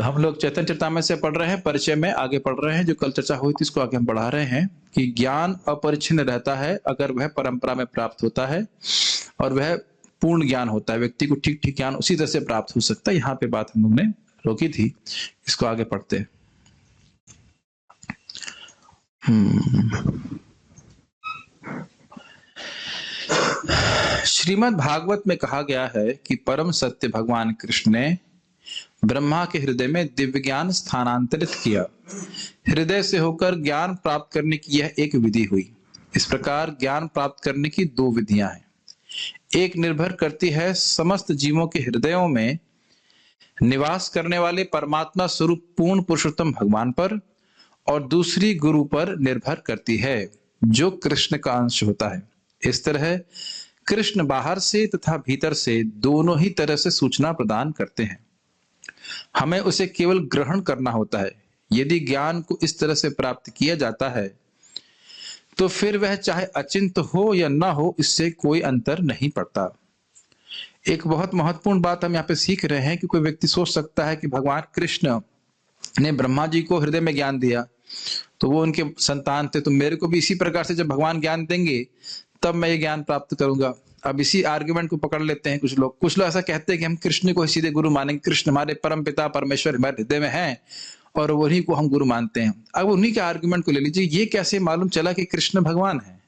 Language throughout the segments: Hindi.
हम लोग चैतन्य चरितामृत से पढ़ रहे हैं, परिचय में आगे पढ़ रहे हैं। जो कल चर्चा हुई थी इसको आगे हम बढ़ा रहे हैं कि ज्ञान अपरिच्छिन्न रहता है अगर वह परंपरा में प्राप्त होता है और वह पूर्ण ज्ञान होता है। व्यक्ति को ठीक ठीक ज्ञान उसी तरह से प्राप्त हो सकता है। यहाँ पे बात हम लोग ने रोकी थी, इसको आगे पढ़ते हैं। श्रीमद् भागवत में कहा गया है कि परम सत्य भगवान कृष्ण ने ब्रह्मा के हृदय में दिव्य ज्ञान स्थानांतरित किया। हृदय से होकर ज्ञान प्राप्त करने की यह एक विधि हुई। इस प्रकार ज्ञान प्राप्त करने की दो विधियां हैं। एक निर्भर करती है समस्त जीवों के हृदयों में निवास करने वाले परमात्मा स्वरूप पूर्ण पुरुषोत्तम भगवान पर, और दूसरी गुरु पर निर्भर करती है जो कृष्ण का अंश होता है। इस तरह कृष्ण बाहर से तथा भीतर से दोनों ही तरह से सूचना प्रदान करते हैं। हमें उसे केवल ग्रहण करना होता है। यदि ज्ञान को इस तरह से प्राप्त किया जाता है तो फिर वह चाहे अचिंत्य हो या ना हो, इससे कोई अंतर नहीं पड़ता। एक बहुत महत्वपूर्ण बात हम यहाँ पे सीख रहे हैं कि कोई व्यक्ति सोच सकता है कि भगवान कृष्ण ने ब्रह्मा जी को हृदय में ज्ञान दिया तो वो उनके संतान थे, तो मेरे को भी इसी प्रकार से जब भगवान ज्ञान देंगे तब मैं ये ज्ञान प्राप्त करूंगा। अब इसी आर्गुमेंट को पकड़ लेते हैं कुछ लोग ऐसा कहते हैं कि हम कृष्ण को सीधे गुरु मानेंगे, कृष्ण हमारे परम पिता परमेश्वर हमारे हृदय में हैं और उन्हीं को हम गुरु मानते हैं। अब उन्हीं के आर्गुमेंट को ले लीजिए। ये कैसे मालूम चला कि कृष्ण भगवान है?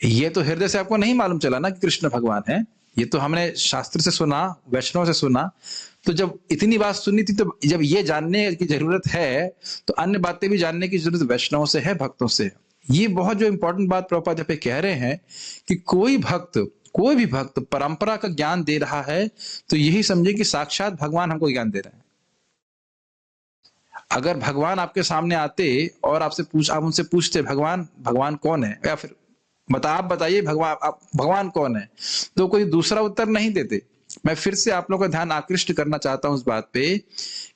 ये तो हृदय से आपको नहीं मालूम चला ना कि कृष्ण भगवान है। ये तो हमने शास्त्र से सुना, वैष्णव से सुना। तो जब इतनी बात सुनी थी तो जब ये जानने की जरूरत है तो अन्य बातें भी जानने की जरूरत वैष्णव से है, भक्तों से। ये बहुत जो इंपॉर्टेंट बात प्रभुपाद यहाँ पे कह रहे हैं कि कोई भी भक्त परंपरा का ज्ञान दे रहा है तो यही समझे कि साक्षात भगवान हमको ज्ञान दे रहे हैं। अगर भगवान आपके सामने आते और आप उनसे पूछते भगवान कौन है, या फिर आप बताइए भगवान कौन है, तो कोई दूसरा उत्तर नहीं देते। मैं फिर से आप लोगों का ध्यान आकृष्ट करना चाहता हूं उस बात पे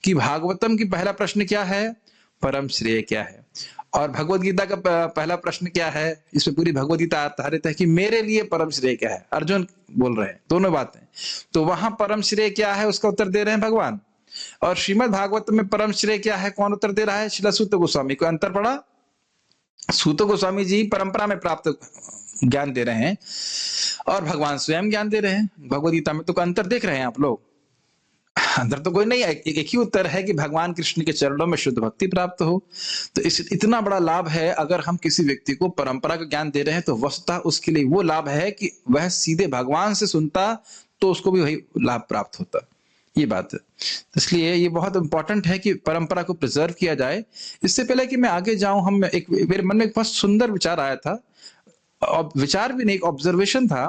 कि भागवतम की पहला प्रश्न क्या है? परम श्रेय क्या है? और भगवत गीता का पहला प्रश्न क्या है? इसमें पूरी भगवत गीता आधारित है कि मेरे लिए परम श्रेय क्या है। अर्जुन बोल रहे हैं, दोनों बातें। तो वहां परम श्रेय क्या है उसका उत्तर दे रहे हैं भगवान। और श्रीमद् भागवत में परम श्रेय क्या है कौन उत्तर दे रहा है? श्रील सूत गोस्वामी। को अंतर पड़ा? सूत गोस्वामी जी परंपरा में प्राप्त ज्ञान दे रहे हैं और भगवान स्वयं ज्ञान दे रहे हैं। भगवत गीता में तो अंतर देख रहे हैं आप लोग? अंतर तो कोई नहीं है। एक ही उत्तर है कि भगवान कृष्ण के चरणों में शुद्ध भक्ति प्राप्त हो। तो इतना बड़ा लाभ है। अगर हम किसी व्यक्ति को परंपरा का ज्ञान दे रहे हैं तो वस्तुतः उसके लिए वो लाभ है कि वह सीधे भगवान से सुनता तो उसको भी वही लाभ प्राप्त होता। ये बात है। इसलिए ये बहुत इंपॉर्टेंट है कि परंपरा को प्रिजर्व किया जाए। इससे पहले कि मैं आगे जाऊं, मेरे मन में एक बहुत सुंदर विचार आया था। विचार भी नहीं, एक ऑब्जर्वेशन था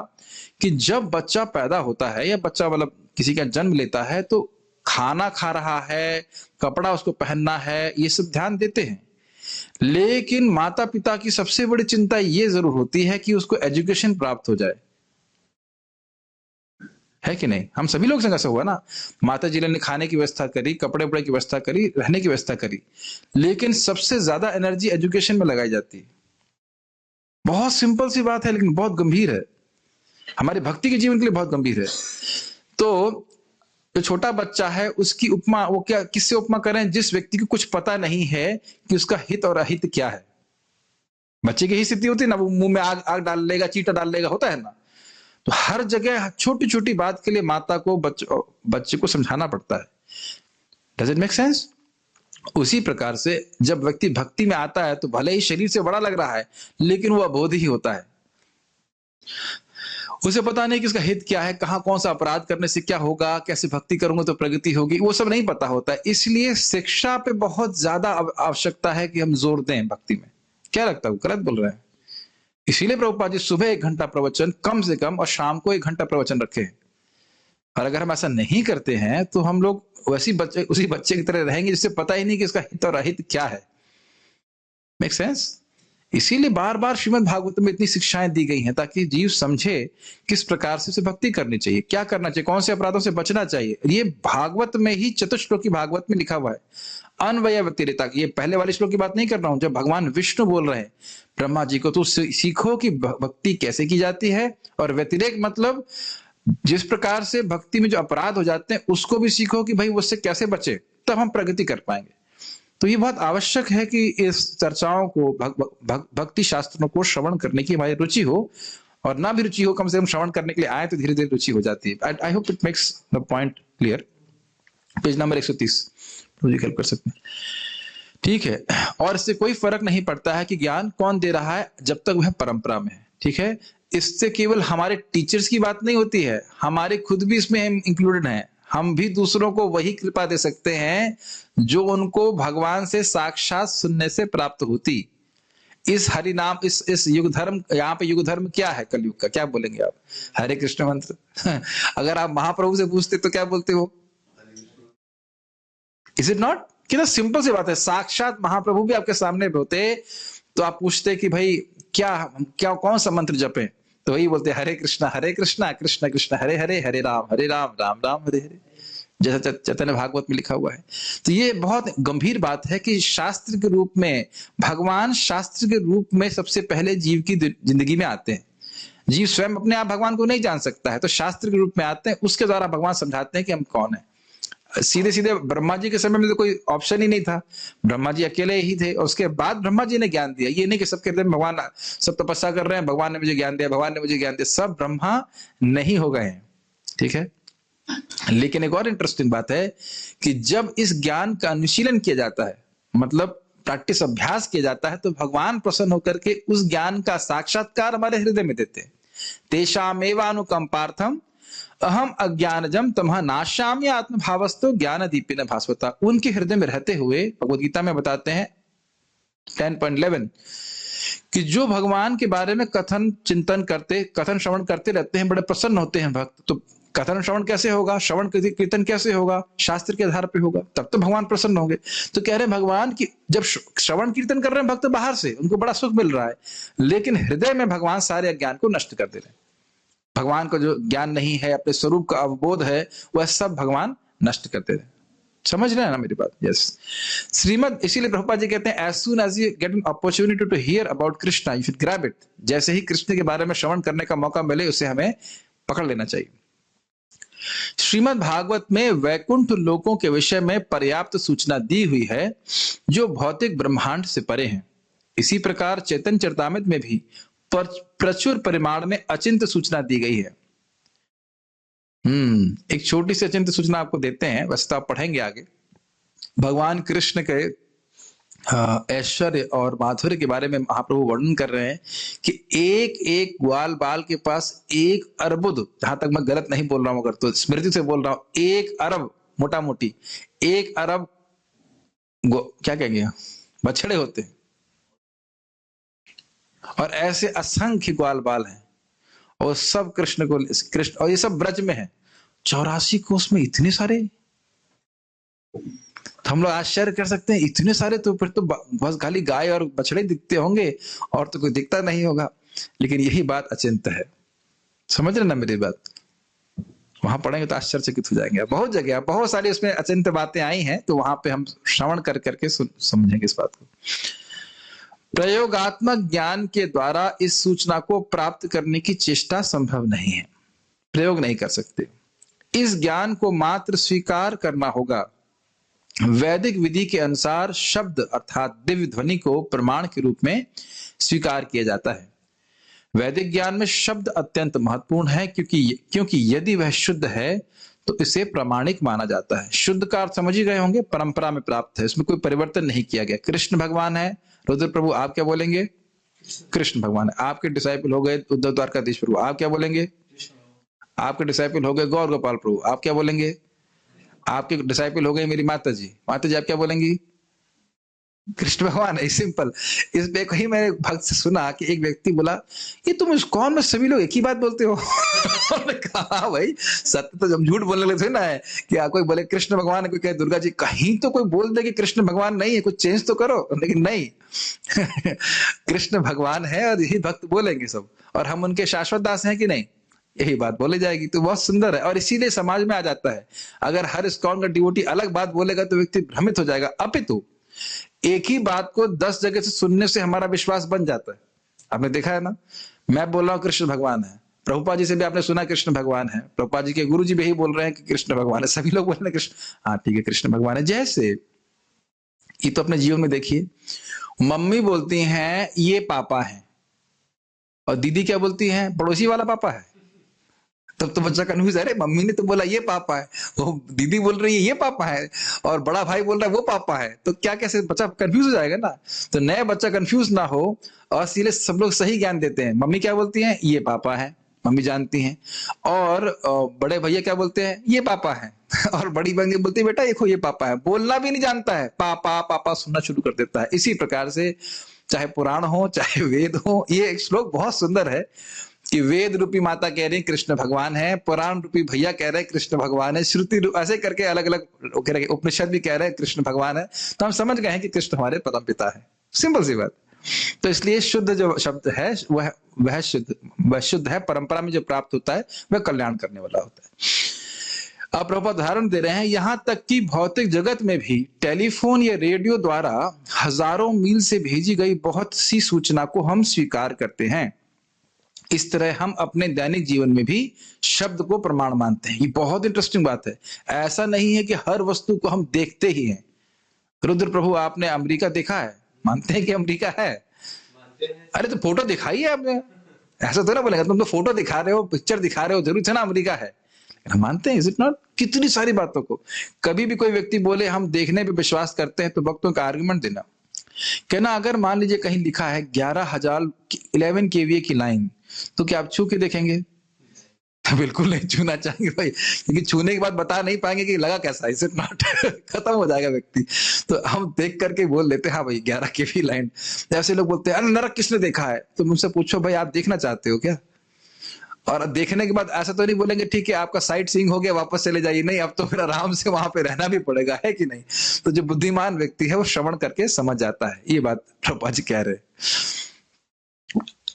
कि जब बच्चा पैदा होता है या बच्चा मतलब किसी का जन्म लेता है तो खाना खा रहा है, कपड़ा उसको पहनना है, ये सब ध्यान देते हैं। लेकिन माता पिता की सबसे बड़ी चिंता ये जरूर होती है कि उसको एजुकेशन प्राप्त हो जाए, है कि नहीं? हम सभी लोग संग ऐसा हुआ ना। माता जी ने खाने की व्यवस्था करी, कपड़े उपड़े की व्यवस्था करी, रहने की व्यवस्था करी, लेकिन सबसे ज्यादा एनर्जी एजुकेशन में लगाई जाती है। बहुत सिंपल सी बात है लेकिन बहुत गंभीर है, हमारे भक्ति के जीवन के लिए बहुत गंभीर है। तो जो छोटा बच्चा है उसकी उपमा वो क्या किससे उपमा करें? जिस व्यक्ति को कुछ पता नहीं है कि उसका हित और अहित क्या है। बच्चे की ही स्थिति होती है ना, वो मुंह में आग डाल लेगा, चीटा डाल लेगा, होता है ना। तो हर जगह छोटी छोटी बात के लिए माता को बच्चे को समझाना पड़ता है। Does it make sense? उसी प्रकार से जब व्यक्ति भक्ति में आता है तो भले ही शरीर से बड़ा लग रहा है लेकिन वो अबोध ही होता है। उसे पता नहीं कि इसका हित क्या है, कहां कौन सा अपराध करने से क्या होगा, कैसे भक्ति करूंगा तो प्रगति होगी, वो सब नहीं पता होता है। इसलिए शिक्षा पे बहुत ज्यादा आवश्यकता है कि हम जोर दें भक्ति में। क्या लगता है, गलत बोल रहे हैं? इसीलिए प्रभुपाद जी सुबह 1 घंटा प्रवचन कम से कम और शाम को 1 घंटा प्रवचन रखे। और अगर हम ऐसा नहीं करते हैं तो हम लोग उसी बच्चे की तरह रहेंगे जिससे पता ही नहीं कि इसका हित और अहित क्या है। Make sense? इसीलिए बार बार श्रीमद् भागवत में इतनी शिक्षाएं दी गई हैं ताकि जीव समझे किस प्रकार से उसे भक्ति करनी चाहिए, क्या करना चाहिए, कौन से अपराधों से बचना चाहिए। ये भागवत में ही चतुश्लोकी भागवत में लिखा हुआ है। अन्वय व्यतिरेता, ये पहले वाले श्लोक की बात नहीं कर रहा हूं। जब भगवान विष्णु बोल रहे हैं ब्रह्मा जी को तो सीखो कि भक्ति कैसे की जाती है। और व्यतिरेक मतलब जिस प्रकार से भक्ति में जो अपराध हो जाते हैं उसको भी सीखो कि भाई उससे कैसे बचे, तब हम प्रगति कर पाएंगे। तो ये बहुत आवश्यक है कि इस चर्चाओं को भक्ति शास्त्रों को श्रवण करने की हमारी रुचि हो, और ना भी रुचि हो कम से कम श्रवण करने के लिए आए तो धीरे धीरे रुचि हो जाती है। I hope it makes the point clear. Page number 130 help कर सकते हैं, ठीक है। और इससे कोई फर्क नहीं पड़ता है कि ज्ञान कौन दे रहा है जब तक वह परंपरा में है, ठीक है। इससे केवल हमारे टीचर्स की बात नहीं होती है, हमारे खुद भी इसमें इंक्लूडेड हैं। हम भी दूसरों को वही कृपा दे सकते हैं जो उनको भगवान से साक्षात सुनने से प्राप्त होती। इस हरि नाम, इस युग धर्म, यहाँ पे युग धर्म क्या है कलयुग का, क्या बोलेंगे आप? हरे कृष्ण मंत्र। अगर आप महाप्रभु से पूछते तो क्या बोलते हो? Is it not? कितना सिंपल सी बात है। साक्षात महाप्रभु भी आपके सामने होते तो आप पूछते कि भाई क्या कौन सा मंत्र जपे, तो वही बोलते हरे कृष्णा कृष्ण कृष्ण हरे हरे, हरे राम राम राम हरे हरे, जैसा चैतन्य भागवत में लिखा हुआ है। तो ये बहुत गंभीर बात है कि शास्त्र के रूप में भगवान, शास्त्र के रूप में सबसे पहले जीव की जिंदगी में आते हैं। जीव स्वयं अपने आप भगवान को नहीं जान सकता है, तो शास्त्र के रूप में आते हैं, उसके द्वारा भगवान समझाते हैं कि हम कौन है। सीधे सीधे ब्रह्मा जी के समय में तो कोई ऑप्शन ही नहीं था, ब्रह्मा जी अकेले ही थे, और उसके बाद ब्रह्मा जी ने ज्ञान दिया। ये नहीं कि सबके हृदय में भगवान, सब तपस्या कर रहे हैं, भगवान ने मुझे ज्ञान दिया, भगवान ने मुझे ज्ञान दिया, सब ब्रह्मा नहीं हो गए हैं, ठीक है। लेकिन एक और इंटरेस्टिंग बात है कि जब इस ज्ञान का अनुशीलन किया जाता है, मतलब प्रैक्टिस, अभ्यास किया जाता है, तो भगवान प्रसन्न होकर के उस ज्ञान का साक्षात्कार हमारे हृदय में देते हैं। तेषामेवानुकंपार्थम अहम अज्ञानजम तमह नाश्यामि आत्मभावस्तो ज्ञान दीपिन भास्वता। उनके हृदय में रहते हुए भगवद गीता में बताते हैं 10.11 कि जो भगवान के बारे में कथन श्रवण करते रहते हैं, बड़े प्रसन्न होते हैं भक्त। तो कथन श्रवण कैसे होगा, श्रवण कीर्तन कैसे होगा? शास्त्र के आधार पे होगा, तब तो भगवान प्रसन्न होंगे। तो कह रहे हैं भगवान की जब श्रवण कीर्तन कर रहे हैं भक्त बाहर से, उनको बड़ा सुख मिल रहा है, लेकिन हृदय में भगवान सारे अज्ञान को नष्ट कर दे रहे हैं। भगवान को जो ज्ञान नहीं है, अपने स्वरूप का अवबोध है, वह सब भगवान नष्ट करते रहे। समझ रहे हैं ना मेरी बात? यस। श्रीमद, इसीलिए प्रभुपाद जी कहते हैं, as soon as you get an opportunity to hear about Krishna, you should grab it। जैसे ही कृष्ण के बारे में श्रवण करने का मौका मिले, उसे हमें पकड़ लेना चाहिए। श्रीमद् भागवत में वैकुंठ लोकों के विषय में पर्याप्त सूचना दी हुई है जो भौतिक ब्रह्मांड से परे हैं। इसी प्रकार चैतन्य चरितामृत में भी प्रचुर परिमाण में अचिंत्य सूचना दी गई है। एक छोटी सी अचिंत्य सूचना आपको देते हैं, वैसे तो आप पढ़ेंगे आगे। भगवान कृष्ण के ऐश्वर्य और माधुर्य के बारे में महाप्रभु वर्णन कर रहे हैं कि एक एक ग्वाल बाल के पास 1 अर्बुद, जहां तक मैं गलत नहीं बोल रहा हूं, अगर तो स्मृति से बोल रहा हूं, 1 अरब, मोटा मोटी 1 अरब क्या कहेंगे, बछड़े होते हैं। और ऐसे असंख्य ग्वाल बाल हैं, और सब कृष्ण, और ये सब ब्रज में है। 84 कोस में इतने सारे, तो हम लोग आश्चर्य कर सकते हैं, इतने सारे, तो फिर तो बस खाली गाय और बछड़े दिखते होंगे और तो कोई दिखता नहीं होगा। लेकिन यही बात अचिंत्य है। समझ रहे ना मेरी बात? वहां पढ़ेंगे तो आश्चर्यचकित हो जाएंगे। बहुत जगह बहुत सारी उसमें अचिंत्य बातें आई हैं, तो वहां पे हम श्रवण कर करके समझेंगे इस बात को। प्रयोगात्मक ज्ञान के द्वारा इस सूचना को प्राप्त करने की चेष्टा संभव नहीं है। प्रयोग नहीं कर सकते। इस ज्ञान को मात्र स्वीकार करना होगा। वैदिक विधि के अनुसार शब्द अर्थात दिव्य ध्वनि को प्रमाण के रूप में स्वीकार किया जाता है। वैदिक ज्ञान में शब्द अत्यंत महत्वपूर्ण है, क्योंकि यदि वह शुद्ध है तो इसे प्रामाणिक माना जाता है। शुद्ध का अर्थ समझ ही गए होंगे, परंपरा में प्राप्त है, इसमें कोई परिवर्तन नहीं किया गया। कृष्ण भगवान है, रुद्र प्रभु आप क्या बोलेंगे? कृष्ण भगवान है। आपके डिसाइपल हो गए उद्धव द्वारकाधीश प्रभु, आप क्या बोलेंगे? आपके डिसाइपल हो गए गौर गोपाल प्रभु, आप क्या बोलेंगे? आपके डिसाइपल हो गए मेरी माता जी आप क्या बोलेंगी? कृष्ण भगवान है। सिंपल। इस पे कहीं मैंने भक्त से सुना कि एक व्यक्ति बोला, ये तुम इस्कॉन में सभी लोग एक ही बात बोलते हो। कहा भाई सत्य तो हम झूठ बोलने लगे थे ना, है कि कोई बोले कृष्ण भगवान है, कोई कहे दुर्गा जी, कहीं तो कोई बोल दे कि कृष्ण भगवान नहीं है, कुछ चेंज तो करो। लेकिन नहीं, कृष्ण भगवान है और यही भक्त बोलेंगे सब, और हम उनके शाश्वत दास हैं कि नहीं, यही बात बोली जाएगी। तो बहुत सुंदर है, और इसीलिए समाज में आ जाता है। अगर हर इस्कॉन का डिवोटी अलग बात बोलेगा तो व्यक्ति भ्रमित हो जाएगा। अपितु एक ही बात को 10 जगह से सुनने से हमारा विश्वास बन जाता है। आपने देखा है ना, मैं बोल रहा हूं कृष्ण भगवान है, प्रभुपाद जी से भी आपने सुना कृष्ण भगवान है, प्रभुपाद जी के गुरु जी भी यही बोल रहे हैं कि कृष्ण भगवान है, सभी लोग बोल रहे हैं कृष्ण, हाँ ठीक है कृष्ण भगवान है। जैसे ये तो अपने जीवन में देखिए, मम्मी बोलती हैं ये पापा है, और दीदी क्या बोलती है, पड़ोसी वाला पापा है। तब तो बच्चा कंफ्यूज है, अरे मम्मी ने तो बोला ये पापा है, वो दीदी बोल रही है ये पापा है, और बड़ा भाई बोल रहा है वो पापा है, तो क्या कैसे बच्चा कंफ्यूज हो जाएगा ना। तो नया बच्चा कंफ्यूज ना हो, और इसीलिए सब लोग सही ज्ञान देते हैं। मम्मी क्या बोलती हैं, ये पापा है, मम्मी जानती हैं। और बड़े भैया क्या बोलते हैं, ये पापा है। और बड़ी बहन बोलती है बेटा देखो ये पापा है, बोलना भी नहीं जानता है, पापा पापा सुनना शुरू कर देता है। इसी प्रकार से चाहे पुराण हो चाहे वेद हो, ये एक श्लोक बहुत सुंदर है कि वेद रूपी माता कह रही कृष्ण भगवान है, पुराण रूपी भैया कह रहे हैं कृष्ण भगवान है, श्रुति ऐसे करके अलग अलग कह रहे, उपनिषद भी कह रहे हैं कृष्ण भगवान है। तो हम समझ गए हैं कि कृष्ण हमारे परम पिता है, सिंपल सी बात। तो इसलिए शुद्ध जो शब्द है वह शुद्ध है, परंपरा में जो प्राप्त होता है वह कल्याण करने वाला होता है। अब प्रभुपाद उदाहरण दे रहे हैं, यहां तक कि भौतिक जगत में भी टेलीफोन या रेडियो द्वारा हजारों मील से भेजी गई बहुत सी सूचना को हम स्वीकार करते हैं। इस तरह हम अपने दैनिक जीवन में भी शब्द को प्रमाण मानते हैं। ये बहुत इंटरेस्टिंग बात है। ऐसा नहीं है कि हर वस्तु को हम देखते ही हैं। रुद्र प्रभु आपने अमेरिका देखा है, मानते हैं कि अमेरिका है? अरे तो फोटो दिखाई है आपने, ऐसा तो ना बोलेगा तुम तो फोटो दिखा रहे हो, पिक्चर दिखा रहे हो, जरूर है ना अमेरिका है। हम मानते हैं, इज इट नॉट? कितनी सारी बातों को कभी भी कोई व्यक्ति बोले हम देखने पे विश्वास करते हैं, तो भक्तों का आर्गुमेंट देना, कहना अगर मान लीजिए कहीं लिखा है 11 केवीए की लाइन, तो क्या आप छू के देखेंगे? तो बिल्कुल नहीं छूना चाहेंगे भाई, क्योंकि छूने के बाद बता नहीं पाएंगे कि लगा कैसा, इज इट नॉट? खत्म हो जाएगा व्यक्ति। तो हम देख करके बोल लेते हैं हाँ भाई 11 केवी लाइन। ऐसे लोग बोलते हैं अरे नरक किसने देखा है, तो मुझसे पूछो भाई आप देखना चाहते हो क्या? और देखने के बाद ऐसा तो नहीं बोलेंगे ठीक है आपका साइट सीइंग हो गया वापस चले जाइए, नहीं अब तो फिर आराम से वहां पे रहना भी पड़ेगा, है कि नहीं? तो जो बुद्धिमान व्यक्ति है वो श्रवण करके समझ जाता है। ये बात प्रभुपाद जी कह रहे।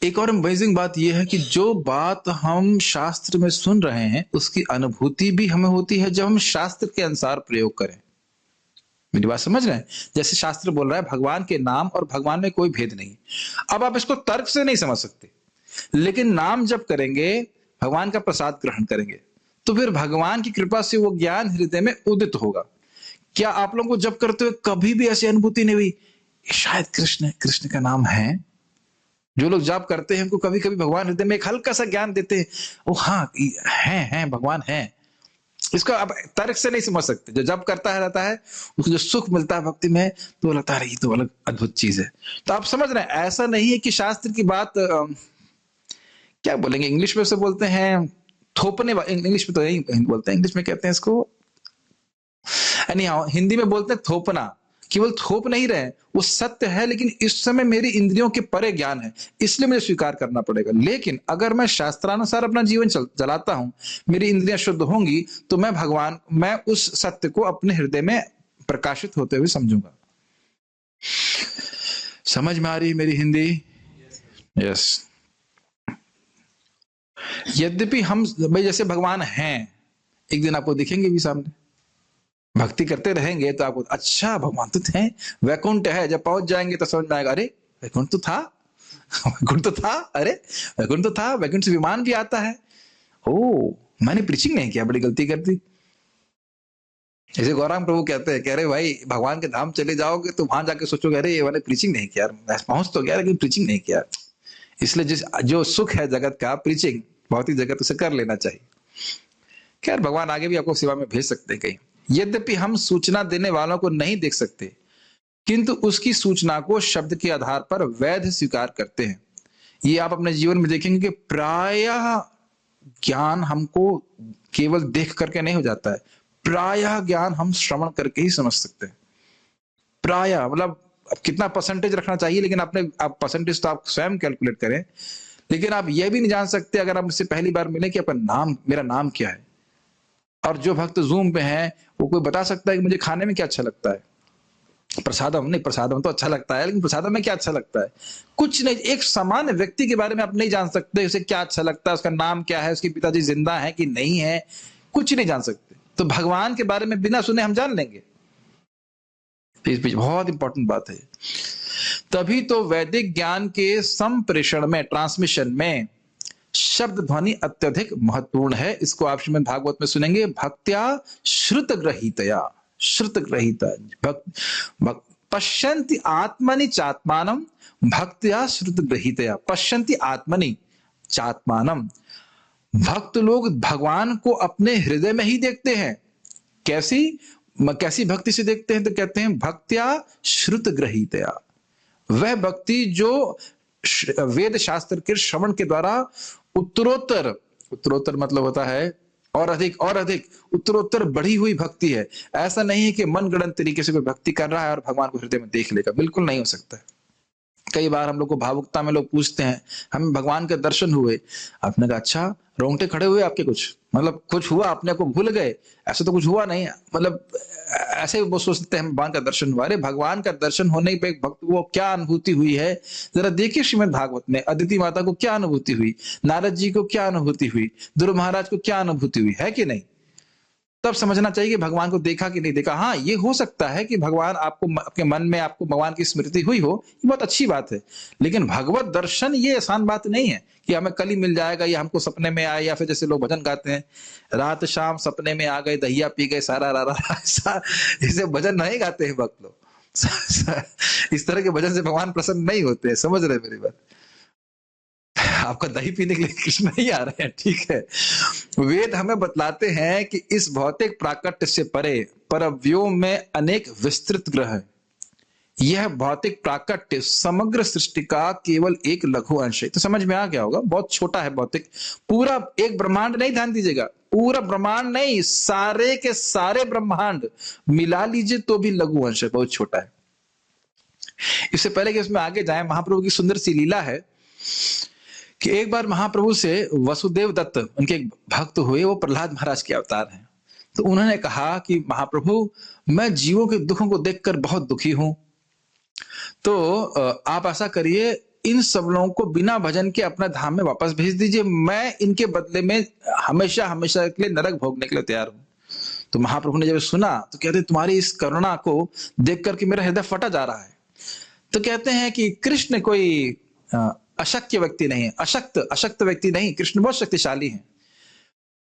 एक और अमेजिंग बात यह है कि जो बात हम शास्त्र में सुन रहे हैं उसकी अनुभूति भी हमें होती है जब हम शास्त्र के अनुसार प्रयोग करें। मेरी बात समझ रहे हैं? जैसे शास्त्र बोल रहा है भगवान के नाम और भगवान में कोई भेद नहीं। अब आप इसको तर्क से नहीं समझ सकते, लेकिन नाम जब करेंगे, भगवान का प्रसाद ग्रहण करेंगे, तो फिर भगवान की कृपा से वो ज्ञान हृदय में उदित होगा। क्या आप लोगों को जब करते हुए कभी भी ऐसी अनुभूति नहीं हुई शायद कृष्ण का नाम है? जो लोग जाप करते हैं उनको कभी कभी भगवान हृदय में एक हल्का सा ज्ञान देते हैं, ओ हाँ है भगवान है। इसको आप तर्क से नहीं समझ सकते। जो जप करता है रहता है उसको जो सुख मिलता है भक्ति में, तो लगता है ये तो अलग अद्भुत चीज है। तो आप समझ रहे हैं, ऐसा नहीं है कि शास्त्र की बात क्या बोलेंगे, इंग्लिश में से बोलते हैं थोपने, इंग्लिश में तो यही बोलते हैं, इंग्लिश में कहते हैं इसको, हिंदी में बोलते हैं थोपना। केवल थोप नहीं रहे, वो सत्य है, लेकिन इस समय मेरी इंद्रियों के परे ज्ञान है, इसलिए मुझे स्वीकार करना पड़ेगा। लेकिन अगर मैं शास्त्रानुसार अपना जीवन चलाता हूं, मेरी इंद्रियां शुद्ध होंगी, तो मैं उस सत्य को अपने हृदय में प्रकाशित होते हुए समझूंगा। समझ में आ रही मेरी हिंदी? यस। यद्यपि हम भाई जैसे भगवान हैं, एक दिन आपको दिखेंगे भी सामने, भक्ति करते रहेंगे तो आपको अच्छा भगवान तो थे, वैकुंठ है, जब पहुंच जाएंगे तो समझ में आएगा अरे वैकुंठ तो था, वैकुंठ तो था, अरे वैकुंठ तो था, वैकुंठ से विमान भी आता है। ओ मैंने प्रीचिंग नहीं किया, बड़ी गलती कर दी। जैसे गौरांग प्रभु कहते हैं, कह रहे भाई भगवान के धाम चले जाओगे तो वहां जाके सोचोगे अरे ये मैंने प्रीचिंग नहीं किया, पहुंच तो गया लेकिन प्रीचिंग नहीं किया। इसलिए जो सुख है जगत का, प्रीचिंग भौतिक जगत, उसे कर लेना चाहिए। खैर भगवान आगे भी आपको सेवा में भेज सकते हैं कहीं। यद्यपि हम सूचना देने वालों को नहीं देख सकते, किंतु उसकी सूचना को शब्द के आधार पर वैध स्वीकार करते हैं। ये आप अपने जीवन में देखेंगे कि प्रायः ज्ञान हमको केवल देख करके नहीं हो जाता है, प्रायः ज्ञान हम श्रवण करके ही समझ सकते हैं। प्रायः मतलब अब कितना परसेंटेज रखना चाहिए, लेकिन आप परसेंटेज तो आप स्वयं कैलकुलेट करें। लेकिन आप यह भी नहीं जान सकते अगर आप मुझसे पहली बार मिले कि मेरा नाम क्या है। और जो भक्त जूम पे हैं, वो कोई बता सकता है कि मुझे खाने में क्या अच्छा लगता है? प्रसादम तो अच्छा लगता है, लेकिन प्रसादम में क्या अच्छा लगता है? कुछ नहीं। एक सामान्य व्यक्ति के बारे में आप नहीं जान सकते उसे क्या अच्छा लगता है, उसका नाम क्या है, उसके पिताजी जिंदा है कि नहीं है, कुछ नहीं जान सकते। तो भगवान के बारे में बिना सुने हम जान लेंगे, बहुत इंपॉर्टेंट बात है। तभी तो वैदिक ज्ञान के संप्रेषण में, ट्रांसमिशन में शब्द ध्वनि अत्यधिक महत्वपूर्ण है। इसको आप श्रीमद् भागवत में सुनेंगे, भक्त्या श्रुत ग्रहीतया, श्रुत ग्रहीता पश्यन्ति आत्मनि चात्मानम, भक्त्या श्रुत ग्रहीतया पश्यन्ति आत्मनि चात्मानम। भक्त लोग भगवान को अपने हृदय में ही देखते हैं। कैसी भक्ति से देखते हैं? तो कहते हैं भक्त्या श्रुत ग्रहीतया, वह भक्ति जो वेद शास्त्र के श्रवण के द्वारा उत्तरोत्तर, उत्तरोत्तर मतलब होता है और अधिक उत्तरोत्तर बढ़ी हुई भक्ति है। ऐसा नहीं है कि मनगढ़ंत तरीके से कोई भक्ति कर रहा है और भगवान को हृदय में देख लेगा, बिल्कुल नहीं हो सकता है। कई बार हम लोग को भावुकता में लोग पूछते हैं, हमें भगवान के दर्शन हुए, आपने कहा अच्छा, रोंगटे खड़े हुए आपके, कुछ हुआ, आपने को भूल गए? ऐसा तो कुछ हुआ नहीं, मतलब ऐसे वो सोचते हैं भगवान का दर्शन हुआ। अरे भगवान का दर्शन होने पे भक्त को क्या अनुभूति हुई है, जरा देखिए श्रीमद् भागवत में अदिति माता को क्या अनुभूति हुई, नारद जी को क्या अनुभूति हुई, ध्रुव महाराज को क्या अनुभूति हुई, है कि नहीं? तब समझना चाहिए कि भगवान को देखा कि नहीं देखा। हाँ, ये हो सकता है कि भगवान आपको अपने मन में आपको भगवान की स्मृति हुई हो, ये बहुत अच्छी बात है, लेकिन भगवत दर्शन ये आसान बात नहीं है कि हमें कल ही मिल जाएगा या हमको सपने में आए, या फिर जैसे लोग भजन गाते हैं, रात शाम सपने में आ गए, दहिया पी गए सारा रा इसे भजन नहीं गाते हैं भक्त लोग। इस तरह के भजन से भगवान प्रसन्न नहीं होते हैं, समझ रहे मेरी बात? आपका दही पीने के लिए कृष्ण नहीं आ रहे हैं, ठीक है। वेद हमें बतलाते हैं कि इस भौतिक प्राकट्य से परे परव्योम में अनेक विस्तृत ग्रह है। यह भौतिक प्राकट्य समग्र सृष्टि का केवल एक लघु अंश है। तो समझ में आ गया होगा, बहुत छोटा है भौतिक, पूरा एक ब्रह्मांड नहीं, ध्यान दीजिएगा, पूरा ब्रह्मांड नहीं, सारे के सारे ब्रह्मांड मिला लीजिए तो भी लघु अंश है, बहुत छोटा है। इससे पहले कि इसमें आगे जाए, महाप्रभु की सुंदर सी लीला है कि एक बार महाप्रभु से वसुदेव दत्त उनके एक भक्त हुए, वो प्रहलाद महाराज के अवतार हैं। तो उन्होंने कहा कि महाप्रभु, मैं जीवों के दुखों को देखकर बहुत दुखी हूं, तो आप ऐसा करिए, इन सब लोगों को बिना भजन के अपना धाम में वापस भेज दीजिए, मैं इनके बदले में हमेशा हमेशा के लिए नरक भोगने के लिए तैयार हूं। तो महाप्रभु ने जब सुना तो कहते, तुम्हारी इस करुणा को देख करके मेरा हृदय फटा जा रहा है। तो कहते हैं कि कृष्ण कोई अशक्य व्यक्ति नहीं है, अशक्त व्यक्ति नहीं, कृष्ण बहुत शक्तिशाली हैं।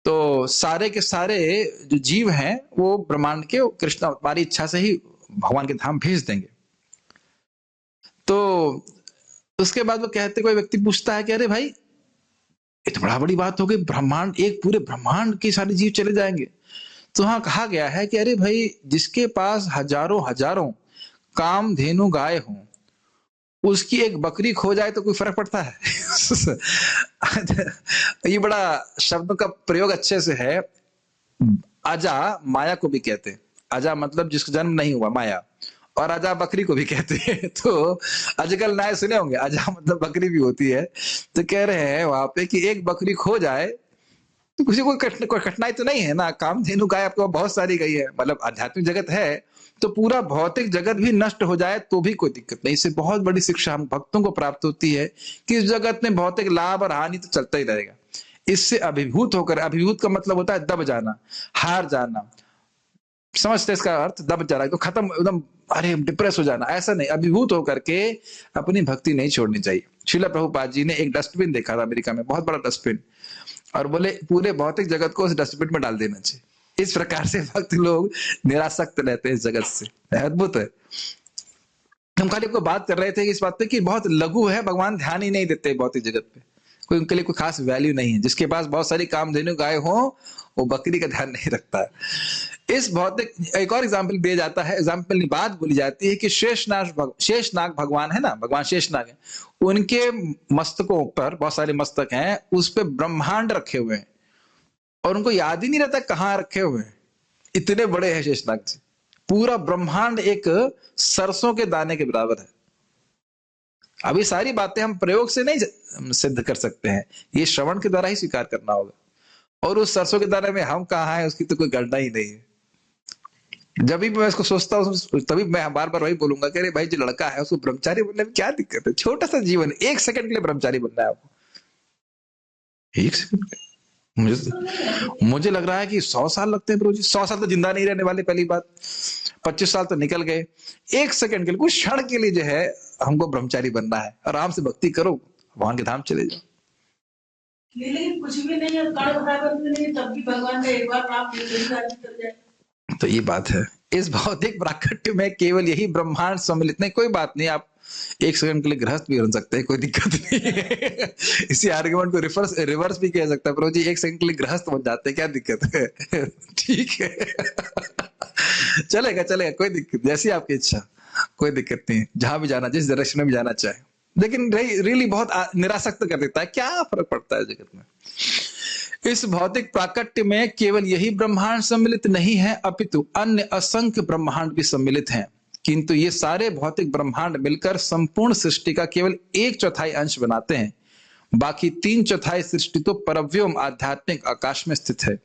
तो सारे के सारे जो जीव हैं वो ब्रह्मांड के कृष्ण हमारी इच्छा से ही भगवान के धाम भेज देंगे। तो उसके बाद वो कहते, कोई व्यक्ति पूछता है कि अरे भाई, ये तो बड़ा बड़ी बात हो गई, ब्रह्मांड, एक पूरे ब्रह्मांड के सारे जीव चले जाएंगे। तो हाँ, कहा गया है कि अरे भाई, जिसके पास हजारों हजारों कामधेनु गाय हों, उसकी एक बकरी खो जाए तो कोई फर्क पड़ता है? ये बड़ा शब्दों का प्रयोग अच्छे से है। अजा माया को भी कहते हैं, अजा मतलब जिसका जन्म नहीं हुआ, माया, और अजा बकरी को भी कहते हैं। तो आजकल नाय सुने होंगे, अजा मतलब बकरी भी होती है। तो कह रहे हैं वहां पे कि एक बकरी खो जाए तो किसी को कोई कठिनाई तो नहीं है ना, कामधेनु गाय आपके बहुत सारी गई है, मतलब आध्यात्मिक जगत है, तो पूरा भौतिक जगत भी नष्ट हो जाए तो भी कोई दिक्कत नहीं। इससे बहुत बड़ी शिक्षा हम भक्तों को प्राप्त होती है कि इस जगत में भौतिक लाभ और हानि तो चलता ही रहेगा। इससे अभिभूत होकर, अभिभूत का मतलब होता है दब जाना, हार जाना, समझते इसका अर्थ? दब जाना तो खत्म, एकदम अरे डिप्रेस हो जाना, ऐसा नहीं। अभिभूत होकर के अपनी भक्ति नहीं छोड़नी चाहिए। श्रील प्रभुपाद जी ने एक डस्टबिन देखा था अमेरिका में, बहुत बड़ा डस्टबिन, और बोले पूरे भौतिक जगत को उस डस्टबिन में डाल देना चाहिए। इस प्रकार से भक्त लोग निरासक्त रहते हैं इस जगत से, अद्भुत है। हम खाली आपको बात कर रहे थे इस बात पे कि बहुत लघु है, भगवान ध्यान ही नहीं देते भौतिक जगत पे, कोई उनके लिए कोई खास वैल्यू नहीं है। जिसके पास बहुत सारी कामधेनु गाय हो, वो बकरी का ध्यान नहीं रखता है। इस भौतिक, एक और एग्जाम्पल दिया जाता है, एग्जाम्पल की बात बोली जाती है कि शेषनाग भगवान है ना, भगवान शेषनाग है, उनके मस्तकों पर बहुत सारे मस्तक हैं, उस पर ब्रह्मांड रखे हुए हैं और उनको याद ही नहीं रहता कहाँ रखे हुए हैं, इतने बड़े हैं शेषनाग जी। पूरा ब्रह्मांड एक सरसों के दाने के बराबर है। अभी सारी बातें हम प्रयोग से नहीं सिद्ध कर सकते हैं, ये श्रवण के द्वारा ही स्वीकार करना होगा। और उस सरसों के दाने में हम कहाँ हैं, उसकी तो कोई गणना ही नहीं है। जब भी मैं इसको सोचता हूँ तभी मैं बार बार वही बोलूंगा कि अरे भाई, जो लड़का है उसको ब्रह्मचारी बनने में क्या दिक्कत है? छोटा सा जीवन, एक सेकंड के लिए ब्रह्मचारी बनना है आपको, एक सेकंड। मुझे लग रहा है कि 100 साल लगते हैं प्रभु जी। 100 साल तो जिंदा नहीं रहने वाले, पहली बात। 25 साल तो निकल गए, एक सेकंड के लिए, कुछ क्षण के लिए जो है हमको ब्रह्मचारी बनना है। आराम से भक्ति करो, भगवान के धाम चले जाओ। लेकिन कुछ भी नहीं है, कण बराबर भी नहीं, तब भी भगवान का एक बार नाम कर जाए। तो ये बात है, इस भौतिक प्राकट्य में केवल यही ब्रह्मांड सम्मिलित नहीं। कोई बात नहीं, आप एक सेकंड के लिए गृहस्थ भी बन सकते हैं, कोई दिक्कत नहीं है। इसी आर्गुमेंट को रिवर्स भी किया सकता है, प्रभु जी एक सेकंड के लिए गृहस्थ बन जाते हैं, क्या दिक्कत है? ठीक है। चलेगा चलेगा, कोई दिक्कत, जैसी आपकी इच्छा, कोई दिक्कत नहीं, जहां भी जाना, जिस डायरेक्शन में भी जाना चाहे। लेकिन रियली बहुत निरासक्त कर देता है, क्या फर्क पड़ता है जगत में। इस भौतिक प्राकट्य में केवल यही ब्रह्मांड सम्मिलित नहीं है, अपितु अन्य असंख्य ब्रह्मांड भी सम्मिलित हैं। किंतु ये सारे भौतिक ब्रह्मांड मिलकर संपूर्ण सृष्टि का केवल 1/4 अंश बनाते हैं। बाकी 3/4 सृष्टि तो परव्योम आध्यात्मिक आकाश में स्थित है।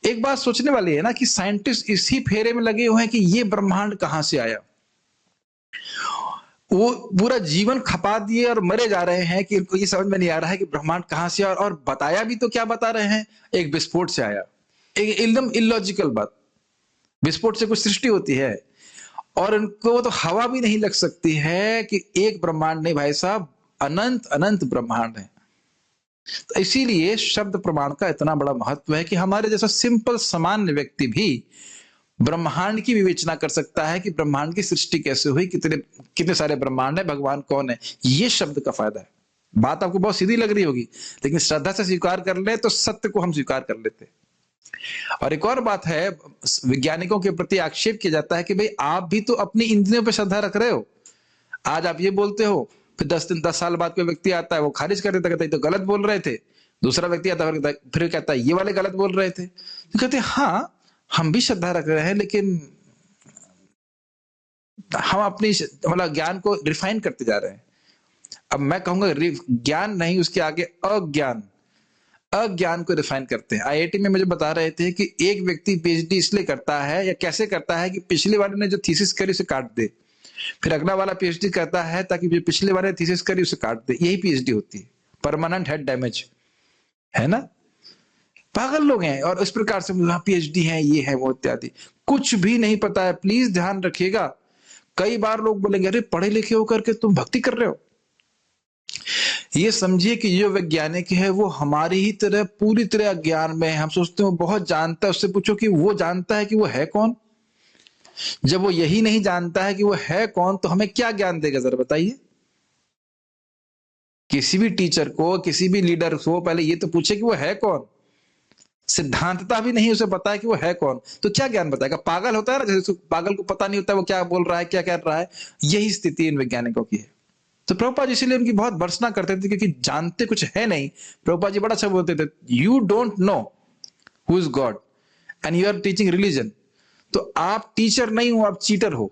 एक बात सोचने वाली है ना कि साइंटिस्ट इसी फेरे में लगे हुए हैं कि ये ब्रह्मांड कहां से आया। वो पूरा जीवन खपा दिए और मरे जा रहे हैं कि इनको ये समझ में नहीं आ रहा है कि ब्रह्मांड कहां से आया। और बताया भी तो क्या बता रहे हैं, एक विस्फोट से आया। एक एकदम इलॉजिकल बात, विस्फोट से कुछ सृष्टि होती है? और उनको तो हवा भी नहीं लग सकती है कि एक ब्रह्मांड नहीं भाई साहब, अनंत अनंत ब्रह्मांड है। तो इसीलिए शब्द प्रमाण का इतना बड़ा महत्व है कि हमारे जैसा सिंपल सामान्य व्यक्ति भी ब्रह्मांड की विवेचना कर सकता है कि ब्रह्मांड की सृष्टि कैसे हुई, कितने कितने सारे ब्रह्मांड है, भगवान कौन है। ये शब्द का फायदा है। बात आपको बहुत सीधी लग रही होगी, लेकिन श्रद्धा से स्वीकार कर ले तो सत्य को हम स्वीकार कर लेते। और एक और बात है, वैज्ञानिकों के प्रति आक्षेप किया जाता है कि भाई आप भी तो अपनी इंद्रियों पर श्रद्धा रख रहे हो। आज आप ये बोलते हो, फिर 10 साल बाद कोई व्यक्ति आता है, वो खारिज कर देता, कहता है तो गलत बोल रहे थे। दूसरा व्यक्ति आता है, फिर कहता है ये वाले गलत बोल रहे थे। तो कहते हैं हाँ, हम भी श्रद्धा रख रहे हैं, लेकिन हम अपनी मतलब ज्ञान को रिफाइन करते जा रहे हैं। अब मैं कहूंगा ज्ञान नहीं, उसके आगे अज्ञान को रिफाइन करते हैं। आईआईटी में मुझे बता रहे थे कि एक व्यक्ति पीएचडी इसलिए करता है या कैसे करता है कि पिछले वाले ने जो थीसिस करी उसे काट दे, फिर अगला वाला पीएचडी करता है ताकि जो पिछले वाले ने थीसिस करी उसे काट दे। यही पीएचडी होती है, परमानेंट हेड डैमेज, है ना। पागल लोग हैं और इस प्रकार से पीएचडी है, ये है वो इत्यादि, कुछ भी नहीं पता है। प्लीज ध्यान रखिएगा, कई बार लोग बोलेंगे अरे पढ़े लिखे होकर के तुम भक्ति कर रहे हो। ये समझिए कि जो वैज्ञानिक है वो हमारी ही तरह पूरी तरह अज्ञान में है। हम सोचते हैं वो बहुत जानता है, उससे पूछो कि वो जानता है कि वो है कौन। जब वो यही नहीं जानता है कि वो है कौन, तो हमें क्या ज्ञान देगा, जरा बताइए। किसी भी टीचर को, किसी भी लीडर को पहले ये तो पूछे कि वो है कौन। सिद्धांतता भी नहीं उसे पता है कि वो है कौन, तो क्या ज्ञान बताएगा। पागल होता है ना, जैसे पागल को पता नहीं होता वो क्या बोल रहा है, क्या कर रहा है। यही स्थिति इन वैज्ञानिकों की है। तो प्रभुपाद जी इसीलिए उनकी बहुत भर्त्सना करते थे, क्योंकि जानते कुछ है नहीं। प्रभुपाद जी बड़ा अच्छा बोलते थे, you don't know who is God and you are teaching religion. तो आप टीचर नहीं हो, आप चीटर हो।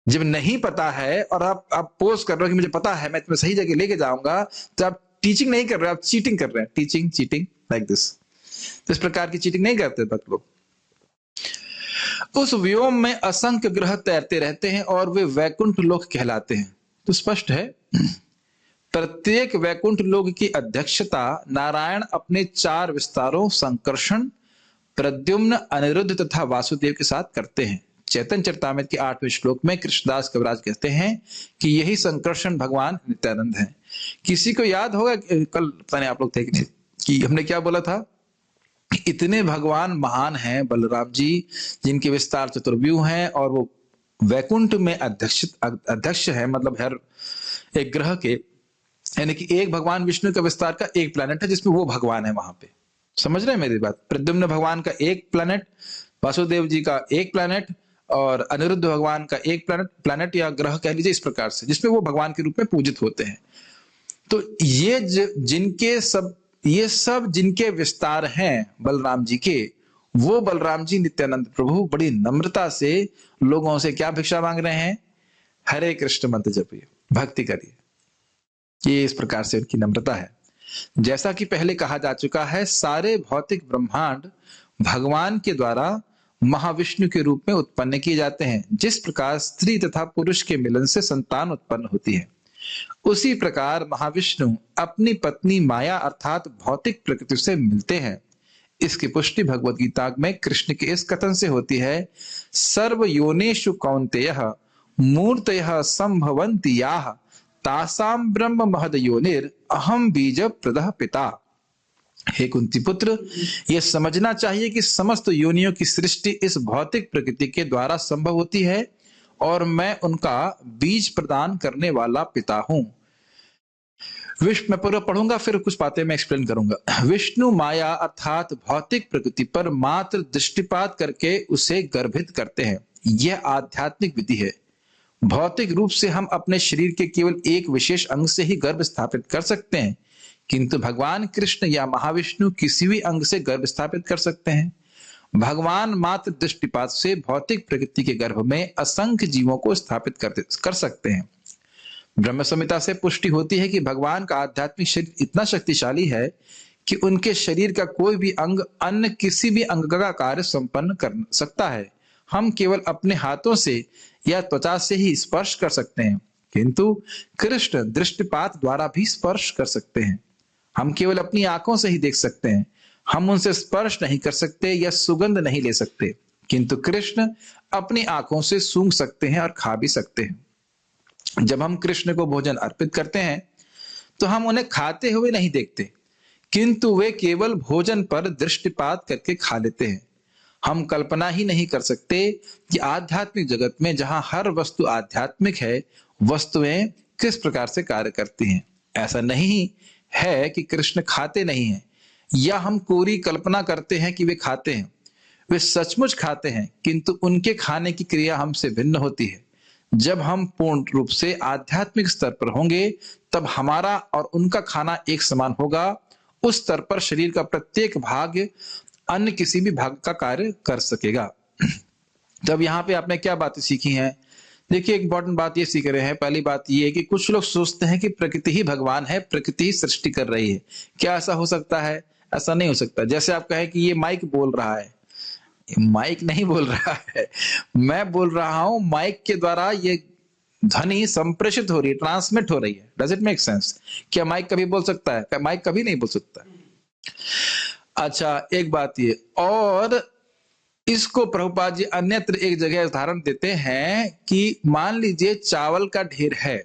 जब नहीं पता है और आप पोस्ट कर रहे हो कि मुझे पता है, मैं तुम्हें सही जगह लेके जाऊंगा, तो आप टीचिंग नहीं कर रहे, आप चीटिंग कर रहे हैं। Teaching cheating like this. तो इस प्रकार की चीटिंग नहीं करते भक्त लोग। उस व्योम में असंख्य ग्रह तैरते रहते हैं और वे वैकुंठ लोक कहलाते हैं। तो स्पष्ट है, प्रत्येक वैकुंठ लोक की अध्यक्षता नारायण अपने 4 विस्तारों संकर्षण, प्रद्युम्न, अनिरुद्ध तथा वासुदेव के साथ करते हैं। चैतन्य चरितामृत के 8वें श्लोक में कृष्णदास कविराज कहते हैं कि यही संकर्षण भगवान नित्यानंद है। किसी को याद होगा, कल पता नहीं आप लोग थे कि नहीं, कि हमने क्या बोला था, इतने भगवान महान हैं बलराम जी, जिनके विस्तार चतुर्व्यूह हैं और वो वैकुंठ में अध्यक्ष है, मतलब हर एक ग्रह के, यानी कि एक भगवान विष्णु का विस्तार का एक प्लैनेट है जिसमें वो भगवान है वहां पे। समझ रहे हैं मेरी बात। प्रद्युम्न भगवान का एक प्लैनेट, वासुदेव जी का एक प्लैनेट और अनिरुद्ध भगवान का एक प्लैनेट या ग्रह कह लीजिए, इस प्रकार से, जिसमें वो भगवान के रूप में पूजित होते हैं। तो ये सब जिनके विस्तार हैं बलराम जी के, वो बलराम जी नित्यानंद प्रभु बड़ी नम्रता से लोगों से क्या भिक्षा मांग रहे हैं, हरे कृष्ण मंत्र जपिए, भक्ति करिए। ये इस प्रकार से उनकी नम्रता है। जैसा कि पहले कहा जा चुका है, सारे भौतिक ब्रह्मांड भगवान के द्वारा महाविष्णु के रूप में उत्पन्न किए जाते हैं। जिस प्रकार स्त्री तथा पुरुष के मिलन से संतान उत्पन्न होती है, उसी प्रकार महाविष्णु अपनी पत्नी माया अर्थात भौतिक प्रकृति से मिलते हैं। इसकी पुष्टि भगवद गीता में कृष्ण के इस कथन से होती है, सर्व योनेषु कौन्तेयः मूर्तयः संभवन्ति याः तासाम ब्रह्म महदयोनिर अहम बीज प्रदः पिता। हे कुंती पुत्र, यह समझना चाहिए कि समस्त योनियों की सृष्टि इस भौतिक प्रकृति के द्वारा संभव होती है और मैं उनका बीज प्रदान करने वाला पिता हूं। मैं पूरा पढ़ूंगा, फिर कुछ बातें मैं एक्सप्लेन करूंगा। विष्णु माया अर्थात भौतिक प्रकृति पर मात्र दृष्टिपात करके उसे गर्भित करते हैं। यह आध्यात्मिक विधि है। भौतिक रूप से हम अपने शरीर के केवल एक विशेष अंग से ही गर्भ स्थापित कर सकते हैं, किंतु भगवान कृष्ण या महाविष्णु किसी भी अंग से गर्भ स्थापित कर सकते हैं। भगवान मात्र दृष्टिपात से भौतिक प्रकृति के गर्भ में असंख्य जीवों को स्थापित कर सकते हैं। ब्रह्म संहिता से पुष्टि होती है कि भगवान का आध्यात्मिक शरीर इतना शक्तिशाली है कि उनके शरीर का कोई भी अंग अन्य किसी भी अंग का कार्य संपन्न कर सकता है। हम केवल अपने हाथों से या त्वचा से ही स्पर्श कर सकते हैं, किंतु कृष्ण दृष्टिपात द्वारा भी स्पर्श कर सकते हैं। हम केवल अपनी आंखों से ही देख सकते हैं, हम उनसे स्पर्श नहीं कर सकते या सुगंध नहीं ले सकते, किंतु कृष्ण अपनी आंखों से सूंघ सकते हैं और खा भी सकते हैं। जब हम कृष्ण को भोजन अर्पित करते हैं तो हम उन्हें खाते हुए नहीं देखते, किंतु वे केवल भोजन पर दृष्टिपात करके खा लेते हैं। हम कल्पना ही नहीं कर सकते कि आध्यात्मिक जगत में जहां हर वस्तु आध्यात्मिक है, वस्तुएं किस प्रकार से कार्य करती हैं। ऐसा नहीं है कि कृष्ण खाते नहीं हैं या हम कोरी कल्पना करते हैं कि वे खाते हैं। वे सचमुच खाते हैं, किंतु उनके खाने की क्रिया हमसे भिन्न होती है। जब हम पूर्ण रूप से आध्यात्मिक स्तर पर होंगे तब हमारा और उनका खाना एक समान होगा। उस स्तर पर शरीर का प्रत्येक भाग अन्य किसी भी भाग का कार्य कर सकेगा। तब यहाँ पे आपने क्या बातें सीखी हैं? देखिए, एक इंपॉर्टेंट बात ये सीख रहे हैं। पहली बात ये है कि कुछ लोग सोचते हैं कि प्रकृति ही भगवान है, प्रकृति ही सृष्टि कर रही है। क्या ऐसा हो सकता है? ऐसा नहीं हो सकता। जैसे आप कहें कि ये माइक बोल रहा है, माइक नहीं बोल रहा है, मैं बोल रहा हूं, माइक के द्वारा ये ध्वनि संप्रेषित हो रही है, ट्रांसमिट हो रही है। Does it make sense? क्या माइक कभी बोल सकता है? माइक कभी नहीं बोल सकता। अच्छा, एक बात ये और इसको प्रभुपाद जी अन्यत्र एक जगह उदाहरण देते हैं कि मान लीजिए चावल का ढेर है,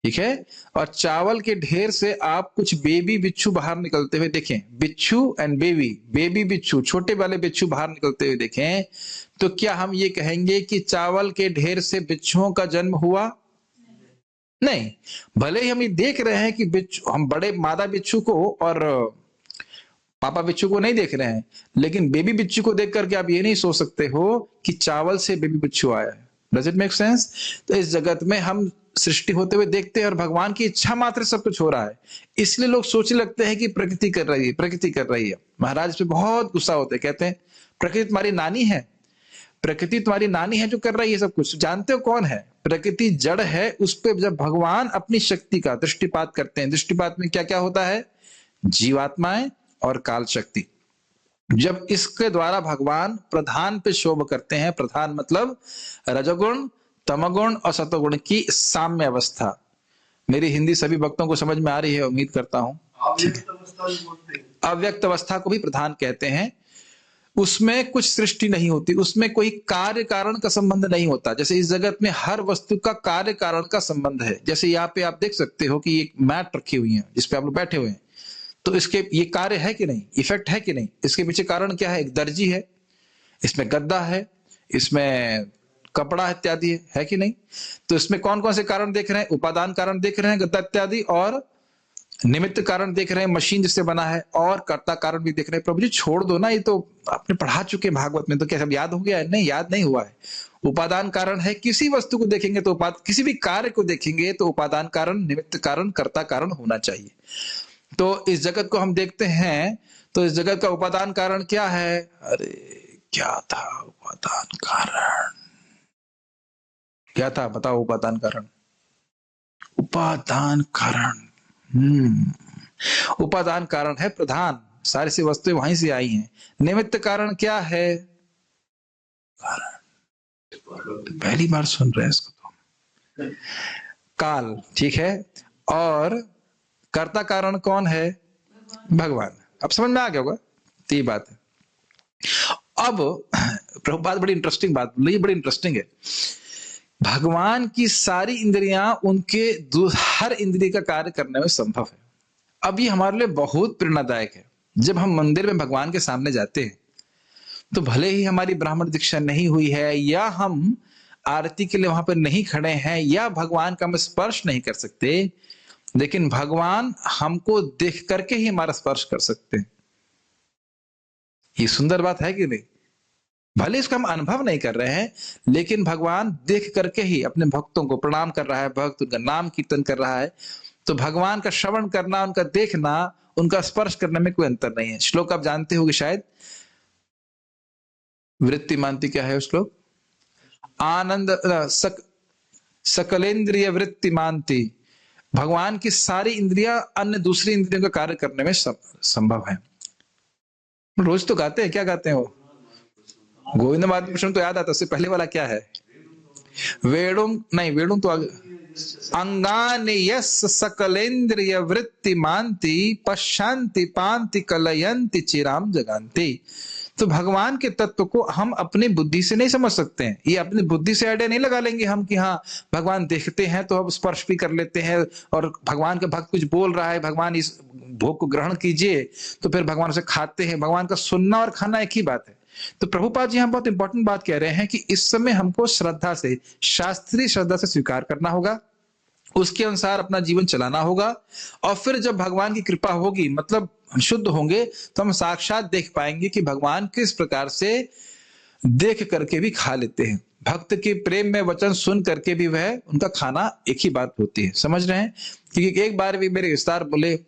ठीक है, और चावल के ढेर से आप कुछ बेबी बिच्छू बाहर निकलते हुए देखें, बिच्छू एंड बेबी बिच्छू, छोटे वाले बिच्छू बाहर निकलते हुए देखें, तो क्या हम ये कहेंगे कि चावल के ढेर से बिच्छुओं का जन्म हुआ? नहीं। भले ही हम ये देख रहे हैं कि बिच्छू, हम बड़े मादा बिच्छू को और पापा बिच्छू को नहीं देख रहे हैं, लेकिन बेबी बिच्छू को देख करके आप ये नहीं सोच सकते हो कि चावल से बेबी बिच्छू आया है। Does it make sense? तो इस जगत में हम सृष्टि होते हुए देखते हैं और भगवान की इच्छा मात्र सब कुछ हो रहा है। इसलिए लोग सोचने लगते हैं कि प्रकृति कर रही है, प्रकृति कर रही है। महाराज पे बहुत गुस्सा होते हैं, कहते हैं प्रकृति तुम्हारी नानी है, प्रकृति तुम्हारी नानी है जो कर रही है सब कुछ। जानते हो कौन है? प्रकृति जड़ है, उस पर जब भगवान अपनी शक्ति का दृष्टिपात करते हैं, दृष्टिपात में क्या क्या होता है? जीवात्माएं और काल शक्ति। जब इसके द्वारा भगवान प्रधान पे शोभ करते हैं, प्रधान मतलब रजोगुण, तमोगुण और सतोगुण की साम्य अवस्था। मेरी हिंदी सभी भक्तों को समझ में आ रही है, उम्मीद करता हूं। अव्यक्त अवस्था को भी प्रधान कहते हैं। उसमें कुछ सृष्टि नहीं होती, उसमें कोई कार्य कारण का संबंध नहीं होता। जैसे इस जगत में हर वस्तु का कार्य कारण का संबंध है। जैसे यहाँ पे आप देख सकते हो कि एक मैट रखी हुई है जिसपे आप लोग बैठे हुए हैं, तो इसके ये कार्य है कि नहीं, इफेक्ट है कि नहीं? इसके पीछे कारण क्या है? एक दर्जी है, इसमें गद्दा है, इसमें कपड़ा इत्यादि है कि नहीं? तो इसमें कौन कौन से कारण देख रहे हैं? उपादान कारण देख रहे हैं, गद्दा इत्यादि, और निमित्त कारण देख रहे हैं, मशीन जिससे बना है, और कर्ता कारण भी देख रहे हैं। प्रभु जी छोड़ दो ना, ये तो आपने पढ़ा चुके भागवत में, तो क्या सब याद हो गया है? नहीं, याद नहीं हुआ है। उपादान कारण है, किसी वस्तु को देखेंगे तो किसी भी कार्य को देखेंगे तो उपादान कारण, निमित्त कारण, कर्ता कारण होना चाहिए। तो इस जगत को हम देखते हैं तो इस जगत का उपादान कारण क्या है? अरे क्या था उपादान कारण? क्या था बताओ? उपादान कारण, उपादान कारण उपादान कारण है प्रधान। सारी सी वस्तुएं वहीं से आई हैं। निमित्त कारण क्या है? कारण पहली बार सुन रहे हैं इसको तो। काल, ठीक है। और कर्ता कारण कौन है? भगवान। अब समझ में आ गया होगा, तो ये बात है। अब प्रभुपाद बड़ी इंटरेस्टिंग बात बोली, बड़ी इंटरेस्टिंग है भगवान की सारी इंद्रियां उनके हर इंद्रिय का कार्य करने में संभव है। अब ये हमारे लिए बहुत प्रेरणादायक है। जब हम मंदिर में भगवान के सामने जाते हैं तो भले ही हमारी ब्राह्मण दीक्षा नहीं हुई है, या हम आरती के लिए वहां पर नहीं खड़े हैं, या भगवान का हम स्पर्श नहीं कर सकते, लेकिन भगवान हमको देख करके ही हमारा स्पर्श कर सकते हैं। ये सुंदर बात है कि नहीं? भले इसका हम अनुभव नहीं कर रहे हैं, लेकिन भगवान देख करके ही अपने भक्तों को प्रणाम कर रहा है, भक्त उनका नाम कीर्तन कर रहा है। तो भगवान का श्रवण करना, उनका देखना, उनका स्पर्श करने में कोई अंतर नहीं है। श्लोक आप जानते होंगे शायद, वृत्ति मानती क्या है श्लोक? आनंद सकलेंद्रिय वृत्ति मानती। भगवान की सारी इंद्रियां अन्य दूसरी इंद्रियों का कार्य करने में संभव है। रोज तो गाते हैं, क्या गाते हैं वो? गोविंद प्रश्न तो याद आता, उससे पहले वाला क्या है? वेणुम नहीं, वेणुम तो अंगानि यस सकलेंद्रिय वृत्ति मानती पश्यन्ति पांति कलयन्ति चिराम जगान्ति। तो भगवान के तत्व को हम अपनी बुद्धि से नहीं समझ सकते हैं। ये अपनी बुद्धि से आइडिया नहीं लगा लेंगे हम कि हाँ भगवान देखते हैं तो अब स्पर्श भी कर लेते हैं, और भगवान का भक्त कुछ बोल रहा है, भगवान इस भोग को ग्रहण कीजिए, तो फिर भगवान उसे खाते हैं। भगवान का सुनना और खाना एक ही बात है। तो प्रभुपाद जी यहाँ बहुत इंपॉर्टेंट बात कह रहे हैं कि इस समय हमको श्रद्धा से, शास्त्रीय श्रद्धा से स्वीकार करना होगा, उसके अनुसार अपना जीवन चलाना होगा, और फिर जब भगवान की कृपा होगी, मतलब हम शुद्ध होंगे, तो हम साक्षात देख पाएंगे कि भगवान किस प्रकार से देख करके भी खा लेते हैं। भक्त के प्रेम में वचन सुन करके भी वह उनका खाना एक ही बात होती है। समझ रहे हैं? क्योंकि एक बार भी मेरे विस्तार बोले,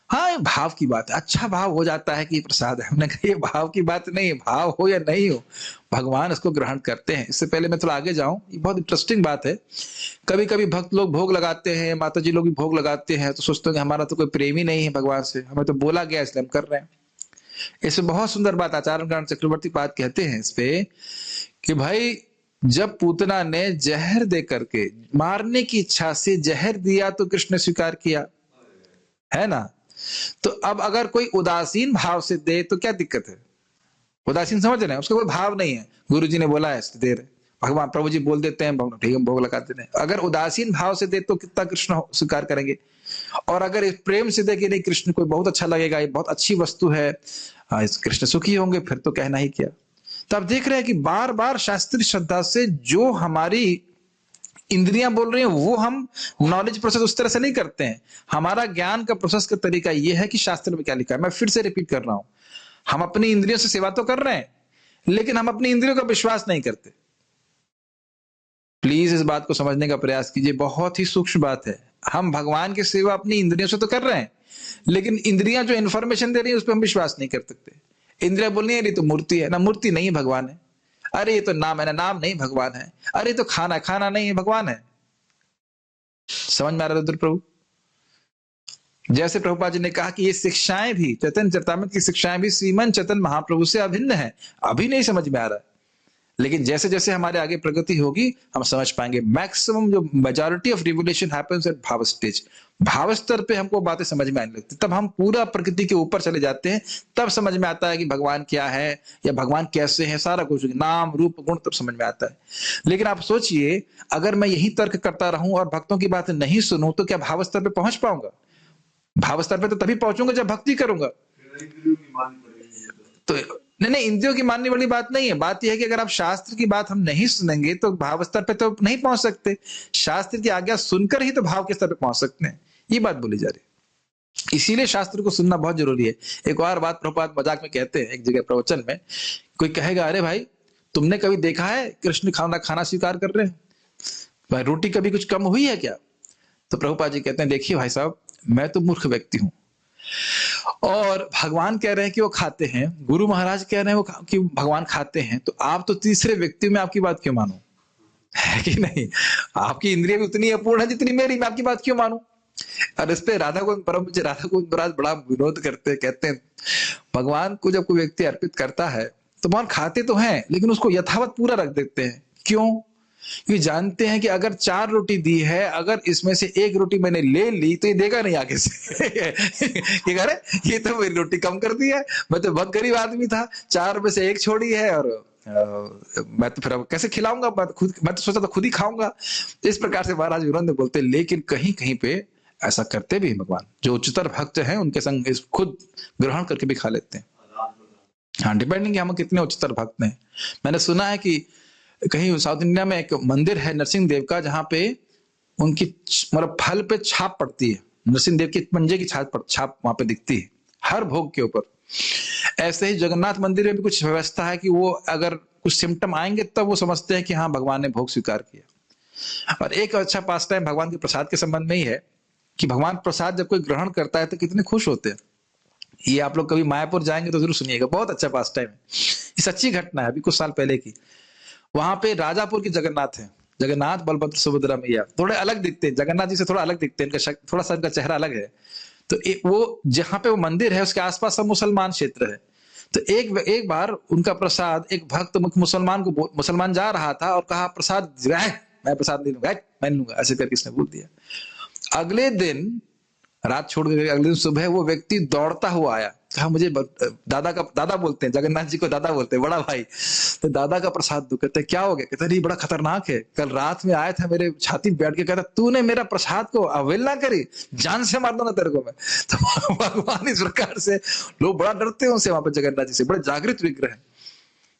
हाँ ये भाव की बात है, अच्छा भाव हो जाता है कि ये प्रसाद है। हमने कहा ये भाव की बात नहीं है, भाव हो या नहीं हो भगवान इसको ग्रहण करते हैं। इससे पहले मैं थोड़ा आगे जाऊं, ये बहुत इंटरेस्टिंग बात है। कभी कभी भक्त लोग भोग लगाते हैं, माता जी लोग भी भोग लगाते हैं, तो सोचते हैं कि हमारा तो कोई प्रेम ही नहीं है भगवान से, हमें तो बोला गया इसलिए हम कर रहे हैं। इसमें बहुत सुंदर बात आचार्य चक्रवर्ती बात कहते हैं इस पे कि भाई जब पूतना ने जहर दे करके मारने की इच्छा से जहर दिया तो कृष्ण ने स्वीकार किया, है ना? तो अब अगर कोई उदासीन भाव से दे तो क्या दिक्कत है? उदासीन समझ रहे हैं, उसका कोई भाव नहीं है, गुरु जी ने बोला है इसलिए दे रहे, भगवान प्रभु जी बोल देते हैं, ठीक है भोग लगाते हैं। अगर उदासीन भाव से दे तो कितना कृष्ण स्वीकार करेंगे? और अगर इस प्रेम से दे कि नहीं कृष्ण को बहुत अच्छा लगेगा, ये बहुत अच्छी वस्तु है, इस कृष्ण सुखी होंगे, फिर तो कहना ही क्या। तो आप देख रहे हैं कि बार बार शास्त्रीय श्रद्धा से जो हमारी इंद्रियां बोल रही हैं वो हम नॉलेज प्रोसेस उस तरह से नहीं करते हैं। हमारा ज्ञान का प्रोसेस का तरीका यह है कि शास्त्र में क्या लिखा है। मैं फिर से रिपीट कर रहा हूं, हम अपनी इंद्रियों से सेवा तो कर रहे हैं, लेकिन हम अपनी इंद्रियों का विश्वास नहीं करते। प्लीज इस बात को समझने का प्रयास कीजिए, बहुत ही सूक्ष्म बात है। हम भगवान की सेवा अपनी इंद्रियों से तो कर रहे हैं, लेकिन इंद्रियां जो इन्फॉर्मेशन दे रही है उस पर हम विश्वास नहीं कर सकते। इंद्रियां बोल रही है तो मूर्ति है ना, मूर्ति नहीं भगवान है। अरे ये तो नाम है ना, नाम नहीं भगवान है। अरे तो खाना है, खाना नहीं है भगवान है। समझ में आ रहा है प्रभु? जैसे प्रभुपाद जी ने कहा कि ये शिक्षाएं भी, चैतन्य चरितामृत की शिक्षाएं भी श्रीमन चैतन्य महाप्रभु से अभिन्न है। अभी नहीं समझ में आ रहा है, लेकिन जैसे जैसे हमारे आगे प्रगति होगी हम समझ पाएंगे। मैक्सिमम जो majority of revolution happens at भाव स्टेज, भाव स्तर पे हमको बातें समझ में आने लगती, तब हम पूरा प्रकृति के ऊपर चले जाते हैं, तब समझ में आता है कि भगवान क्या है या भगवान कैसे है, सारा कुछ नाम रूप गुण तब समझ में आता है। लेकिन आप सोचिए, अगर मैं यही तर्क करता रहूं और भक्तों की बात नहीं सुनूं तो क्या भाव स्तर पे पहुंच पाऊंगा? भाव स्तर पे तो तभी पहुंचूंगा जब भक्ति करूंगा। तो नहीं, इंद्रियों की मानने वाली बात नहीं है। बात यह है कि अगर आप शास्त्र की बात हम नहीं सुनेंगे तो भाव स्तर पे तो नहीं पहुंच सकते। शास्त्र की आज्ञा सुनकर ही तो भाव के स्तर पे पहुंच सकते हैं, ये बात बोली जा रही। इसीलिए शास्त्र को सुनना बहुत जरूरी है। एक और बात प्रभुपाद मजाक में कहते हैं, एक जगह प्रवचन में कोई कहेगा, अरे भाई तुमने कभी देखा है कृष्ण खाना स्वीकार कर रहे हैं? भाई रोटी कभी कुछ कम हुई है क्या? तो प्रभुपाद जी कहते हैं, देखिए भाई साहब, मैं तो मूर्ख व्यक्ति हूं, और भगवान कह रहे हैं कि वो खाते हैं, गुरु महाराज कह रहे हैं कि भगवान खाते हैं, तो आप तो तीसरे व्यक्ति में आपकी बात क्यों मानूं? है कि नहीं? आपकी इंद्रिय भी उतनी अपूर्ण है जितनी मेरी, मैं आपकी बात क्यों मानूं? और इस पे राधा गोविंद महाराज बड़ा विरोध करते हैं, कहते हैं भगवान को जब कोई व्यक्ति अर्पित करता है तो भगवान खाते तो हैं, लेकिन उसको यथावत पूरा रख देते हैं। क्यों? क्योंकि जानते हैं कि अगर 4 रोटी दी है, अगर इसमें से 1 रोटी मैंने ले ली तो ये देगा नहीं आगे से। ये कह रहे ये तो मेरी रोटी कम कर दी है, मैं तो बहुत गरीब आदमी था, 4 में से 1 छोड़ी है और मैं तो फिर अब कैसे खिलाऊंगा, मैं तो सोचा था खुद ही खाऊंगा। इस प्रकार से महाराज वीरेंद्र बोलते, लेकिन कहीं कहीं पे ऐसा करते भी हैं भगवान, जो उच्चतर भक्त हैं उनके संग इस खुद ग्रहण करके भी खा लेते हैं। हाँ, डिपेंडिंग हम कितने उच्चतर भक्त हैं। मैंने सुना है कि कहीं साउथ इंडिया में एक मंदिर है नरसिंह देव का, जहां पे उनकी मतलब फल पे छाप पड़ती है, नरसिंह देव के पंजे की छाप वहां पे दिखती है हर भोग के ऊपर। ऐसे ही जगन्नाथ मंदिर में भी कुछ व्यवस्था है कि वो अगर कुछ सिम्टम आएंगे तब वो समझते हैं कि हाँ भगवान ने भोग स्वीकार किया। और एक अच्छा पास टाइम भगवान के प्रसाद के संबंध में ही है कि भगवान प्रसाद जब कोई ग्रहण करता है तो कितने खुश होते हैं। ये आप लोग कभी मायापुर जाएंगे तो जरूर सुनिएगा, बहुत अच्छा पास टाइम है। ये सच्ची घटना है, अभी कुछ साल पहले की। वहां पे राजापुर की जगन्नाथ है, जगन्नाथ बलभद्र सुभद्रा मैया थोड़े अलग दिखते हैं, जगन्नाथ जी से थोड़ा अलग दिखते हैं, इनका थोड़ा सा इनका चेहरा अलग है। तो वो जहां पे वो मंदिर है उसके आसपास सब मुसलमान क्षेत्र है। तो एक बार उनका प्रसाद एक भक्त मुसलमान जा रहा था और कहा प्रसाद मैं प्रसाद नहीं लूंगा, मैं लूंगा, ऐसे करके इसने बोल दिया। अगले दिन रात छोड़ के अगले दिन सुबह वो व्यक्ति दौड़ता हुआ आया, कहा मुझे दादा बोलते हैं, जगन्नाथ जी को दादा बोलते हैं, बड़ा भाई, तो दादा का प्रसाद दो। कहते क्या हो गया? कहते नहीं बड़ा खतरनाक है, कल रात में आया था मेरे छाती बैठ के, कहता तूने मेरा प्रसाद को अवहेलना करी, जान से मार दो ना तेरे को मैं। तो भगवान इस प्रकार से लोग बड़ा डरते हैं उनसे, वहां पर जगन्नाथ जी से, बड़े जागृत विग्रह है।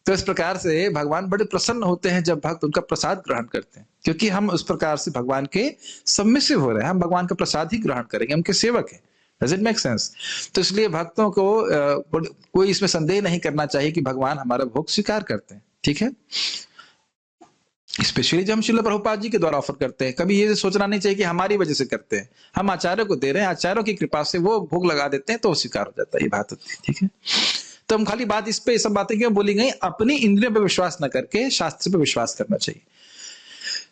तो इस प्रकार से भगवान बड़े प्रसन्न होते हैं जब भक्त उनका प्रसाद ग्रहण करते हैं, क्योंकि हम उस प्रकार से भगवान के सबमिसिव हो रहे हैं, हम भगवान का प्रसाद ही ग्रहण करेंगे, उनके सेवक हैं। Does it make sense? तो इसलिए भक्तों को कोई इसमें संदेह नहीं करना चाहिए कि भगवान हमारा भोग स्वीकार करते हैं, ठीक है। स्पेशली जब हम श्रील प्रभुपाद जी के द्वारा ऑफर करते हैं, कभी ये सोचना नहीं चाहिए कि हमारी वजह से करते हैं, हम आचार्यों को दे रहे हैं, आचार्यों की कृपा से वो भोग लगा देते हैं तो स्वीकार हो जाता है, ये बात होती है, ठीक है। तो हम खाली बात इस पे सब बातें क्यों बोली गई, अपनी इंद्रियों पर विश्वास न करके शास्त्र पर विश्वास करना चाहिए।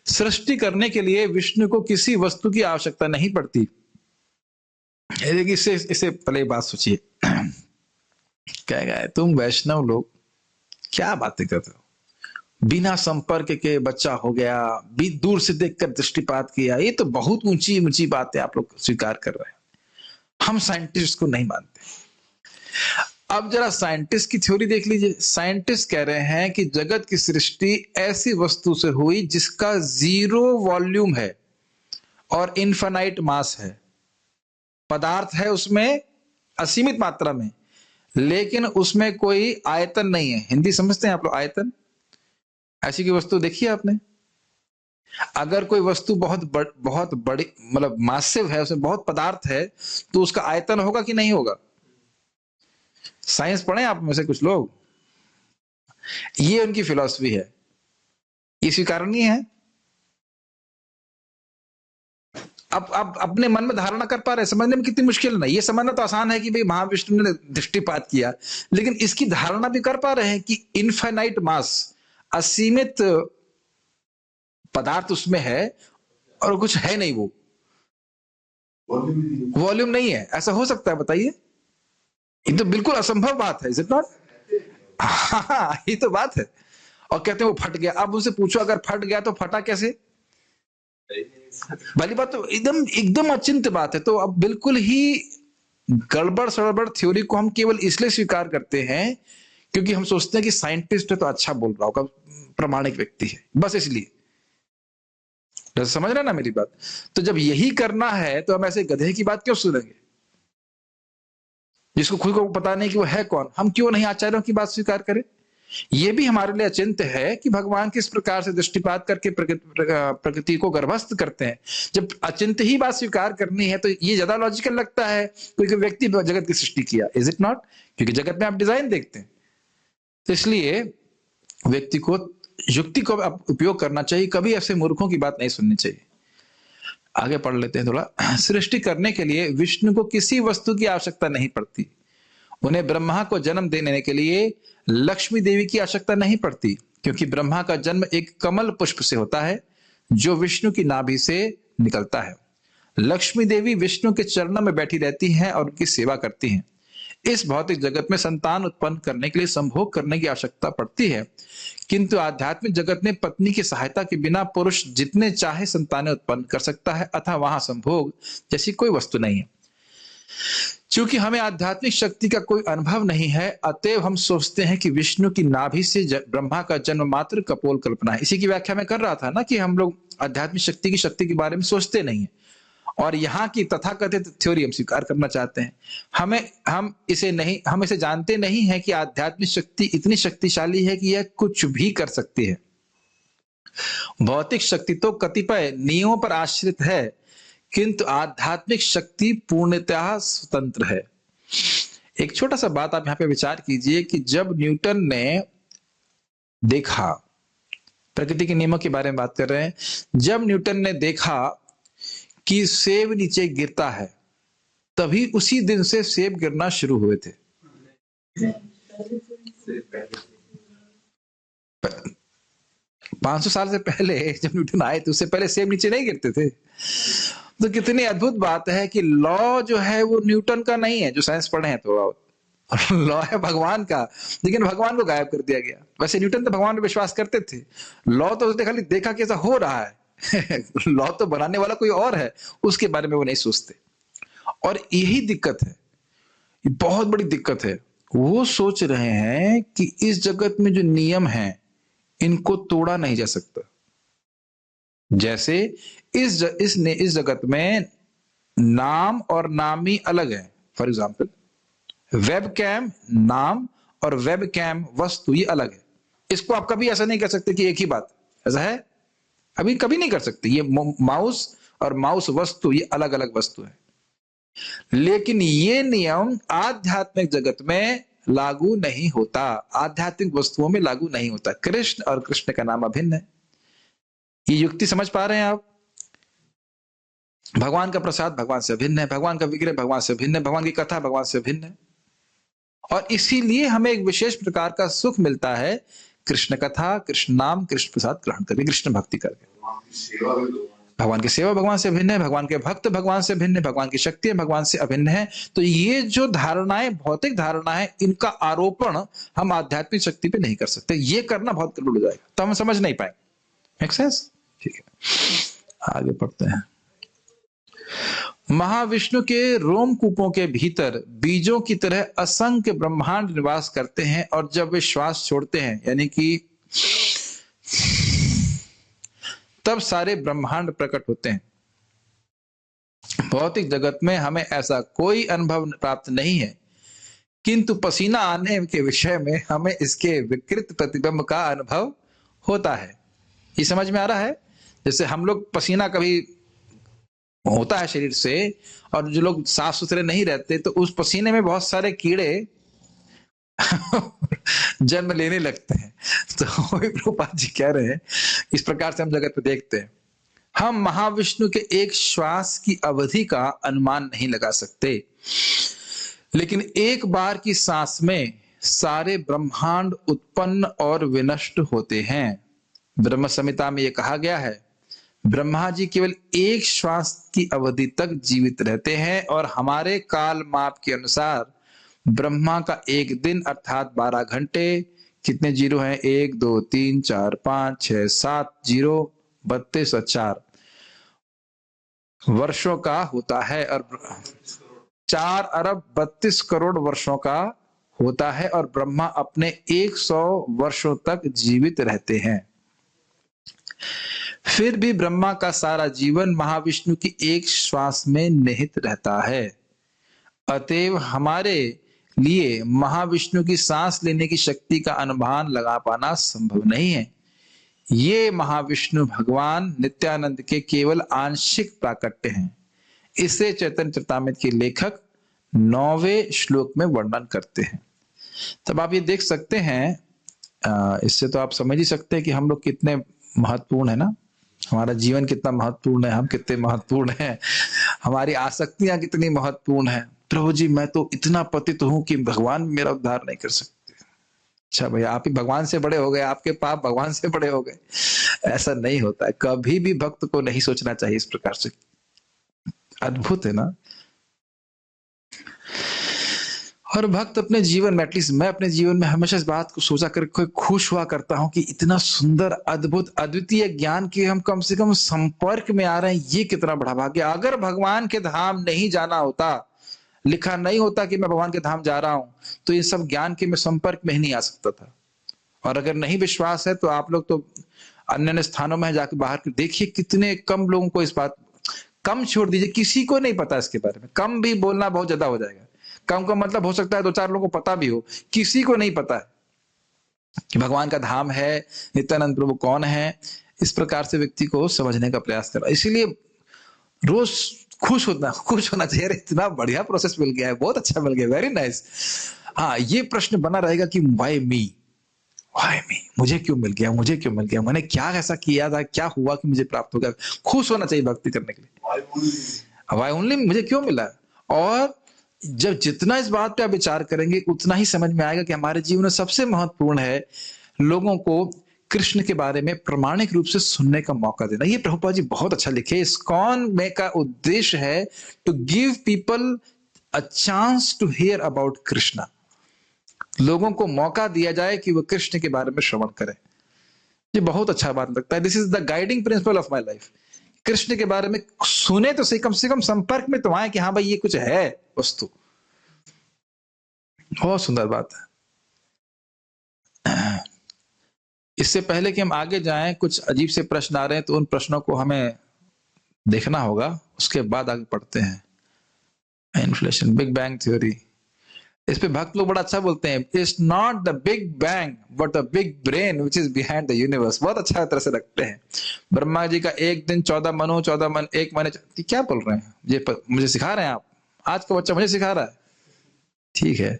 सृष्टि करने के लिए विष्णु को किसी वस्तु की आवश्यकता नहीं पड़ती। इसे पहले बात सोचिए, क्या गया तुम वैष्णव लोग क्या बातें करते हो, बिना संपर्क के बच्चा हो गया, दूर से देखकर दृष्टिपात किया, ये तो बहुत ऊंची ऊंची बात है, आप लोग स्वीकार कर रहे हैं, हम साइंटिस्ट को नहीं मानते। अब जरा साइंटिस्ट की थ्योरी देख लीजिए। साइंटिस्ट कह रहे हैं कि जगत की सृष्टि ऐसी वस्तु से हुई जिसका 0 वॉल्यूम है और इनफाइनाइट मास है, पदार्थ है उसमें असीमित मात्रा में, लेकिन उसमें कोई आयतन नहीं है। हिंदी समझते हैं आप लोग? आयतन ऐसी की वस्तु देखिए आपने, अगर कोई वस्तु बहुत बड़ी मतलब मासिव है, उसमें बहुत पदार्थ है, तो उसका आयतन होगा कि नहीं होगा? साइंस पढ़े आप में से कुछ लोग, ये उनकी फिलॉसफी है, ये स्वीकारनीय है। अब अपने मन में धारणा कर पा रहे, समझने में कितनी मुश्किल नहीं। ये समझना तो आसान है कि भाई महाविष्णु ने दृष्टिपात किया, लेकिन इसकी धारणा भी कर पा रहे हैं कि इनफाइनाइट मास, असीमित पदार्थ उसमें है और कुछ है नहीं, वो वॉल्यूम नहीं है, ऐसा हो सकता है? बताइए, ये तो बिल्कुल असंभव बात है, इज इट नॉट? हाँ, ये तो बात है। और कहते हैं वो फट गया। अब उनसे पूछो अगर फट गया तो फटा कैसे? भली बात तो एकदम अचिंत्य बात है। तो अब बिल्कुल ही गड़बड़ सड़बड़ थ्योरी को हम केवल इसलिए स्वीकार करते हैं क्योंकि हम सोचते हैं कि साइंटिस्ट है तो अच्छा बोल रहा होगा, प्रामाणिक व्यक्ति है, बस इसलिए। समझ रहे ना मेरी बात? तो जब यही करना है तो हम ऐसे गधे की बात क्यों सुनेंगे, जिसको खुद को पता नहीं कि वो है कौन? हम क्यों नहीं आचार्यों की बात स्वीकार करें? ये भी हमारे लिए अचिंत्य है कि भगवान किस प्रकार से दृष्टिपात करके प्रकृति को गर्भस्थ करते हैं। जब अचिंत्य ही बात स्वीकार करनी है तो ये ज्यादा लॉजिकल लगता है कोई व्यक्ति जगत की सृष्टि किया, इज इट नॉट? क्योंकि जगत में आप डिजाइन देखते हैं, तो इसलिए व्यक्ति को युक्ति को उपयोग करना चाहिए, कभी ऐसे मूर्खों की बात नहीं सुननी चाहिए। आगे पढ़ लेते हैं थोड़ा। सृष्टि करने के लिए विष्णु को किसी वस्तु की आवश्यकता नहीं पड़ती। उन्हें ब्रह्मा को जन्म देने के लिए लक्ष्मी देवी की आवश्यकता नहीं पड़ती, क्योंकि ब्रह्मा का जन्म एक कमल पुष्प से होता है जो विष्णु की नाभि से निकलता है। लक्ष्मी देवी विष्णु के चरणों में बैठी रहती हैं और उनकी सेवा करती हैं। इस भौतिक जगत में संतान उत्पन्न करने के लिए संभोग करने की आवश्यकता पड़ती है, किंतु आध्यात्मिक जगत में पत्नी की सहायता के बिना पुरुष जितने चाहे संतानें उत्पन्न कर सकता है, अतः वहां संभोग जैसी कोई वस्तु नहीं है। क्योंकि हमें आध्यात्मिक शक्ति का कोई अनुभव नहीं है, अतएव हम सोचते हैं कि विष्णु की नाभि से ब्रह्मा का जन्म मात्र कपोल कल्पना है। इसी की व्याख्या मैं कर रहा था ना कि हम लोग आध्यात्मिक शक्ति के बारे में सोचते नहीं है, और यहाँ की तथाकथित थ्योरी हम स्वीकार करना चाहते हैं। हम इसे जानते नहीं है कि आध्यात्मिक शक्ति इतनी शक्तिशाली है कि यह कुछ भी कर सकती है। भौतिक शक्ति तो कतिपय नियमों पर आश्रित है, किंतु आध्यात्मिक शक्ति पूर्णतः स्वतंत्र है। एक छोटा सा बात आप यहाँ पे विचार कीजिए कि जब न्यूटन ने देखा, प्रकृति के नियमों के बारे में बात कर रहे हैं, जब न्यूटन ने देखा कि सेब नीचे गिरता है, तभी उसी दिन से सेब गिरना शुरू हुए थे। 500 साल से पहले जब न्यूटन आए थे, उससे पहले सेब नीचे नहीं गिरते थे। तो कितनी अद्भुत बात है कि लॉ जो है वो न्यूटन का नहीं है, जो साइंस पढ़े हैं तो लॉ है भगवान का, लेकिन भगवान को गायब कर दिया गया। वैसे न्यूटन तो भगवान पर विश्वास करते थे, लॉ तो उसने खाली देखा कि ऐसा हो रहा है लॉ तो बनाने वाला कोई और है, उसके बारे में वो नहीं सोचते। और यही दिक्कत है, ये बहुत बड़ी दिक्कत है। वो सोच रहे हैं कि इस जगत में जो नियम हैं इनको तोड़ा नहीं जा सकता। जैसे इस जगत में नाम और नामी अलग है। फॉर एग्जाम्पल, वेबकैम नाम और वेबकैम वस्तु ये अलग है। इसको आप कभी ऐसा नहीं कर सकते कि एक ही बात, ऐसा है अभी कभी नहीं कर सकते। ये माउस और माउस वस्तु ये अलग अलग वस्तु है, लेकिन ये नियम आध्यात्मिक जगत में लागू नहीं होता, आध्यात्मिक वस्तुओं में लागू नहीं होता। कृष्ण और कृष्ण का नाम अभिन्न है। ये युक्ति समझ पा रहे हैं आप? भगवान का प्रसाद भगवान से अभिन्न है, भगवान का विग्रह भगवान से भिन्न है, भगवान की कथा भगवान से भिन्न है। और इसीलिए हमें एक विशेष प्रकार का सुख मिलता है कृष्ण कथा, कृष्ण नाम, कृष्ण प्रसाद ग्रहण करके, कृष्ण भक्ति करके। भगवान की सेवा भगवान से भिन्न है, भगवान के भक्त भगवान से भिन्न है, भगवान की शक्ति भगवान से अभिन्न है। तो ये जो धारणाएं, भौतिक धारणाएं, इनका आरोपण हम आध्यात्मिक शक्ति पे नहीं कर सकते। ये करना बहुत गड़बड़ हो जाएगा, तो हम समझ नहीं पाएंगे। Make sense? ठीक है, आगे पढ़ते हैं। महाविष्णु के रोमकूपों के भीतर बीजों की तरह असंख्य ब्रह्मांड निवास करते हैं, और जब वे श्वास छोड़ते हैं, यानी कि तब सारे ब्रह्मांड प्रकट होते हैं। भौतिक जगत में हमें ऐसा कोई अनुभव प्राप्त नहीं है, किंतु पसीना आने के विषय में हमें इसके विकृत प्रतिबिंब का अनुभव होता है। ये समझ में आ रहा है? जैसे हम लोग पसीना कभी होता है शरीर से, और जो लोग साफ सुथरे नहीं रहते तो उस पसीने में बहुत सारे कीड़े जन्म लेने लगते हैं। तो प्रभुपाद जी कह रहे हैं, इस प्रकार से हम जगत पे देखते हैं। हम महाविष्णु के एक श्वास की अवधि का अनुमान नहीं लगा सकते, लेकिन एक बार की सांस में सारे ब्रह्मांड उत्पन्न और विनष्ट होते हैं। ब्रह्म संहिता में यह कहा गया है, ब्रह्मा जी केवल एक श्वास की अवधि तक जीवित रहते हैं, और हमारे काल माप के अनुसार ब्रह्मा का एक दिन अर्थात 12 घंटे, कितने जीरो हैं, 1 2 3 4 5 6 7 जीरो 32 और 4 वर्षों का होता है, और 4 अरब 32 करोड़ वर्षों का होता है, और ब्रह्मा अपने 100 वर्षों तक जीवित रहते हैं। फिर भी ब्रह्मा का सारा जीवन महाविष्णु की एक श्वास में निहित रहता है। अतएव हमारे लिए महाविष्णु की सांस लेने की शक्ति का अनुमान लगा पाना संभव नहीं है। ये महाविष्णु भगवान नित्यानंद के केवल आंशिक प्राकट्य हैं। इसे चैतन्य चरितामृत के लेखक 9वें श्लोक में वर्णन करते हैं। तब आप ये देख सकते हैं, इससे तो आप समझ ही सकते हैं कि हम लोग कितने महत्वपूर्ण है ना, हमारा जीवन कितना महत्वपूर्ण है, हम कितने महत्वपूर्ण हैं, हमारी आसक्तियां कितनी महत्वपूर्ण है। प्रभु जी मैं तो इतना पतित हूं कि भगवान मेरा उद्धार नहीं कर सकते। अच्छा भैया, आप ही भगवान से बड़े हो गए, आपके पाप भगवान से बड़े हो गए। ऐसा नहीं होता है, कभी भी भक्त को नहीं सोचना चाहिए इस प्रकार से। अद्भुत है ना। और भक्त अपने जीवन में, एटलीस्ट मैं अपने जीवन में हमेशा इस बात को सोचा करके खुश हुआ करता हूं कि इतना सुंदर, अद्भुत, अद्वितीय ज्ञान के हम कम से कम संपर्क में आ रहे हैं, ये कितना बड़ा भाग्य। अगर भगवान के धाम नहीं जाना होता, लिखा नहीं होता कि मैं भगवान के धाम जा रहा हूं, तो ये सब ज्ञान के मैं संपर्क में ही नहीं आ सकता था। और अगर नहीं विश्वास है तो आप लोग तो अन्य अन्य स्थानों में जाके बाहर देखिए, कितने कम लोगों को इस बात, कम छोड़ दीजिए, किसी को नहीं पता इसके बारे में। कम भी बोलना बहुत ज्यादा हो जाएगा। कम का मतलब हो सकता है 2-4 लोगों को पता भी हो, किसी को नहीं पता है कि भगवान का धाम है, नित्यानंद प्रभु कौन है। इस प्रकार से व्यक्ति को समझने का प्रयास करा। इसीलिए रोज खुश होना चाहिए। अरे इतना बढ़िया प्रोसेस मिल गया है, बहुत अच्छा मिल गया, वेरी नाइस। हाँ, ये प्रश्न बना रहेगा कि वाई मी, मुझे क्यों मिल गया, मैंने क्या ऐसा किया था, क्या हुआ कि मुझे प्राप्त हो गया। खुश होना चाहिए भक्ति करने के लिए। वाई ओनली, मुझे क्यों मिला। और जब जितना इस बात पे आप विचार करेंगे उतना ही समझ में आएगा कि हमारे जीवन में सबसे महत्वपूर्ण है लोगों को कृष्ण के बारे में प्रामाणिक रूप से सुनने का मौका देना। ये प्रभुपाद जी बहुत अच्छा लिखे। इस्कॉन में का उद्देश्य है to give people a chance to hear about Krishna. लोगों को मौका दिया जाए कि वो कृष्ण के बारे में श्रवण करें। ये बहुत अच्छा बात लगता है। This is the guiding principle of my life. Krishna के बारे में सुने तो सही, कम से कम संपर्क में तो आए कि हाँ भाई ये कुछ है वस्तु। बहुत सुंदर बात है। इससे पहले कि हम आगे जाएं, कुछ अजीब से प्रश्न आ रहे हैं तो उन प्रश्नों को हमें देखना होगा, उसके बाद आगे पढ़ते हैं। इन्फ्लेशन, बिग बैंग थ्योरी, इस पे भक्त लोग बड़ा अच्छा बोलते हैं। It's not the big bang but the big brain which is behind the universe. बहुत अच्छा तरह से रखते हैं। ब्रह्मा जी का एक दिन 14 मनु, 14 मन एक महीने, क्या बोल रहे हैं ये मुझे सिखा रहे हैं आप? आज का बच्चा मुझे सिखा रहा है, ठीक है।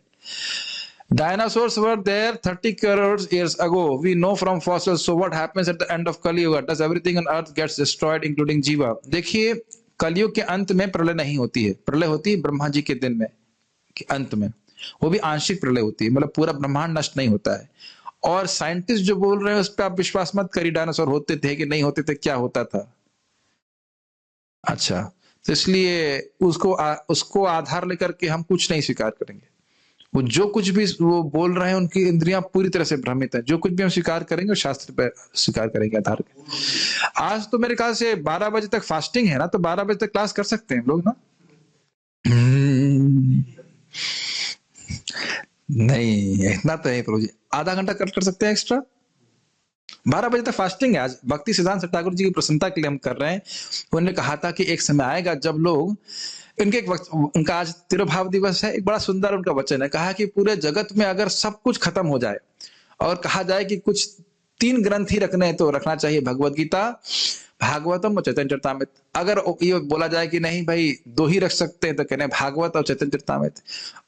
Dinosaurs were there 30 crore years ago. We know from fossils. So what happens at the end of Kali Yuga? Does everything on earth gets destroyed including Jiva? देखिए, कलयुग के अंत में प्रलय नहीं होती है। प्रलय होती है ब्रह्मा जी के दिन में, के अंत में। वो भी आंशिक प्रलय होती है, मतलब पूरा ब्रह्मांड नष्ट नहीं होता है। और साइंटिस्ट जो बोल रहे हैं उस पर आप विश्वास मत करिए। डायनासोर होते थे कि नहीं होते थे, क्या होता था। अच्छा, तो इसलिए उसको आधार लेकर के हम कुछ नहीं स्वीकार करेंगे। वो जो कुछ भी वो बोल रहे हैं, उनकी इंद्रियां पूरी तरह से भ्रमित है। जो कुछ भी हम स्वीकार करेंगे वो शास्त्र पर स्वीकार करेंगे आधार पे। आज तो मेरे ख्याल से 12 बजे तक फास्टिंग है ना, तो 12 बजे तक क्लास कर सकते हैं लोग ना? नहीं, इतना तो नहीं प्रभु जी, आधा घंटा कर सकते हैं एक्स्ट्रा। 12 बजे तक फास्टिंग है। आज भक्ति सिद्धांत ठाकुर जी की प्रसन्नता के लिए हम कर रहे हैं। उन्होंने कहा था कि एक समय आएगा जब लोग इनके एक वक्त, उनका आज तिरुभाव दिवस है, एक बड़ा सुंदर उनका वचन है। कहा कि पूरे जगत में अगर सब कुछ खत्म हो जाए और कहा जाए कि कुछ 3 ग्रंथ ही रखने हैं, तो रखना चाहिए भगवत गीता, भागवतम और चैतन्य चरितामृत। अगर ये बोला जाए कि नहीं भाई 2 ही रख सकते हैं, तो कहने भागवत और चैतन्य चरितामृत।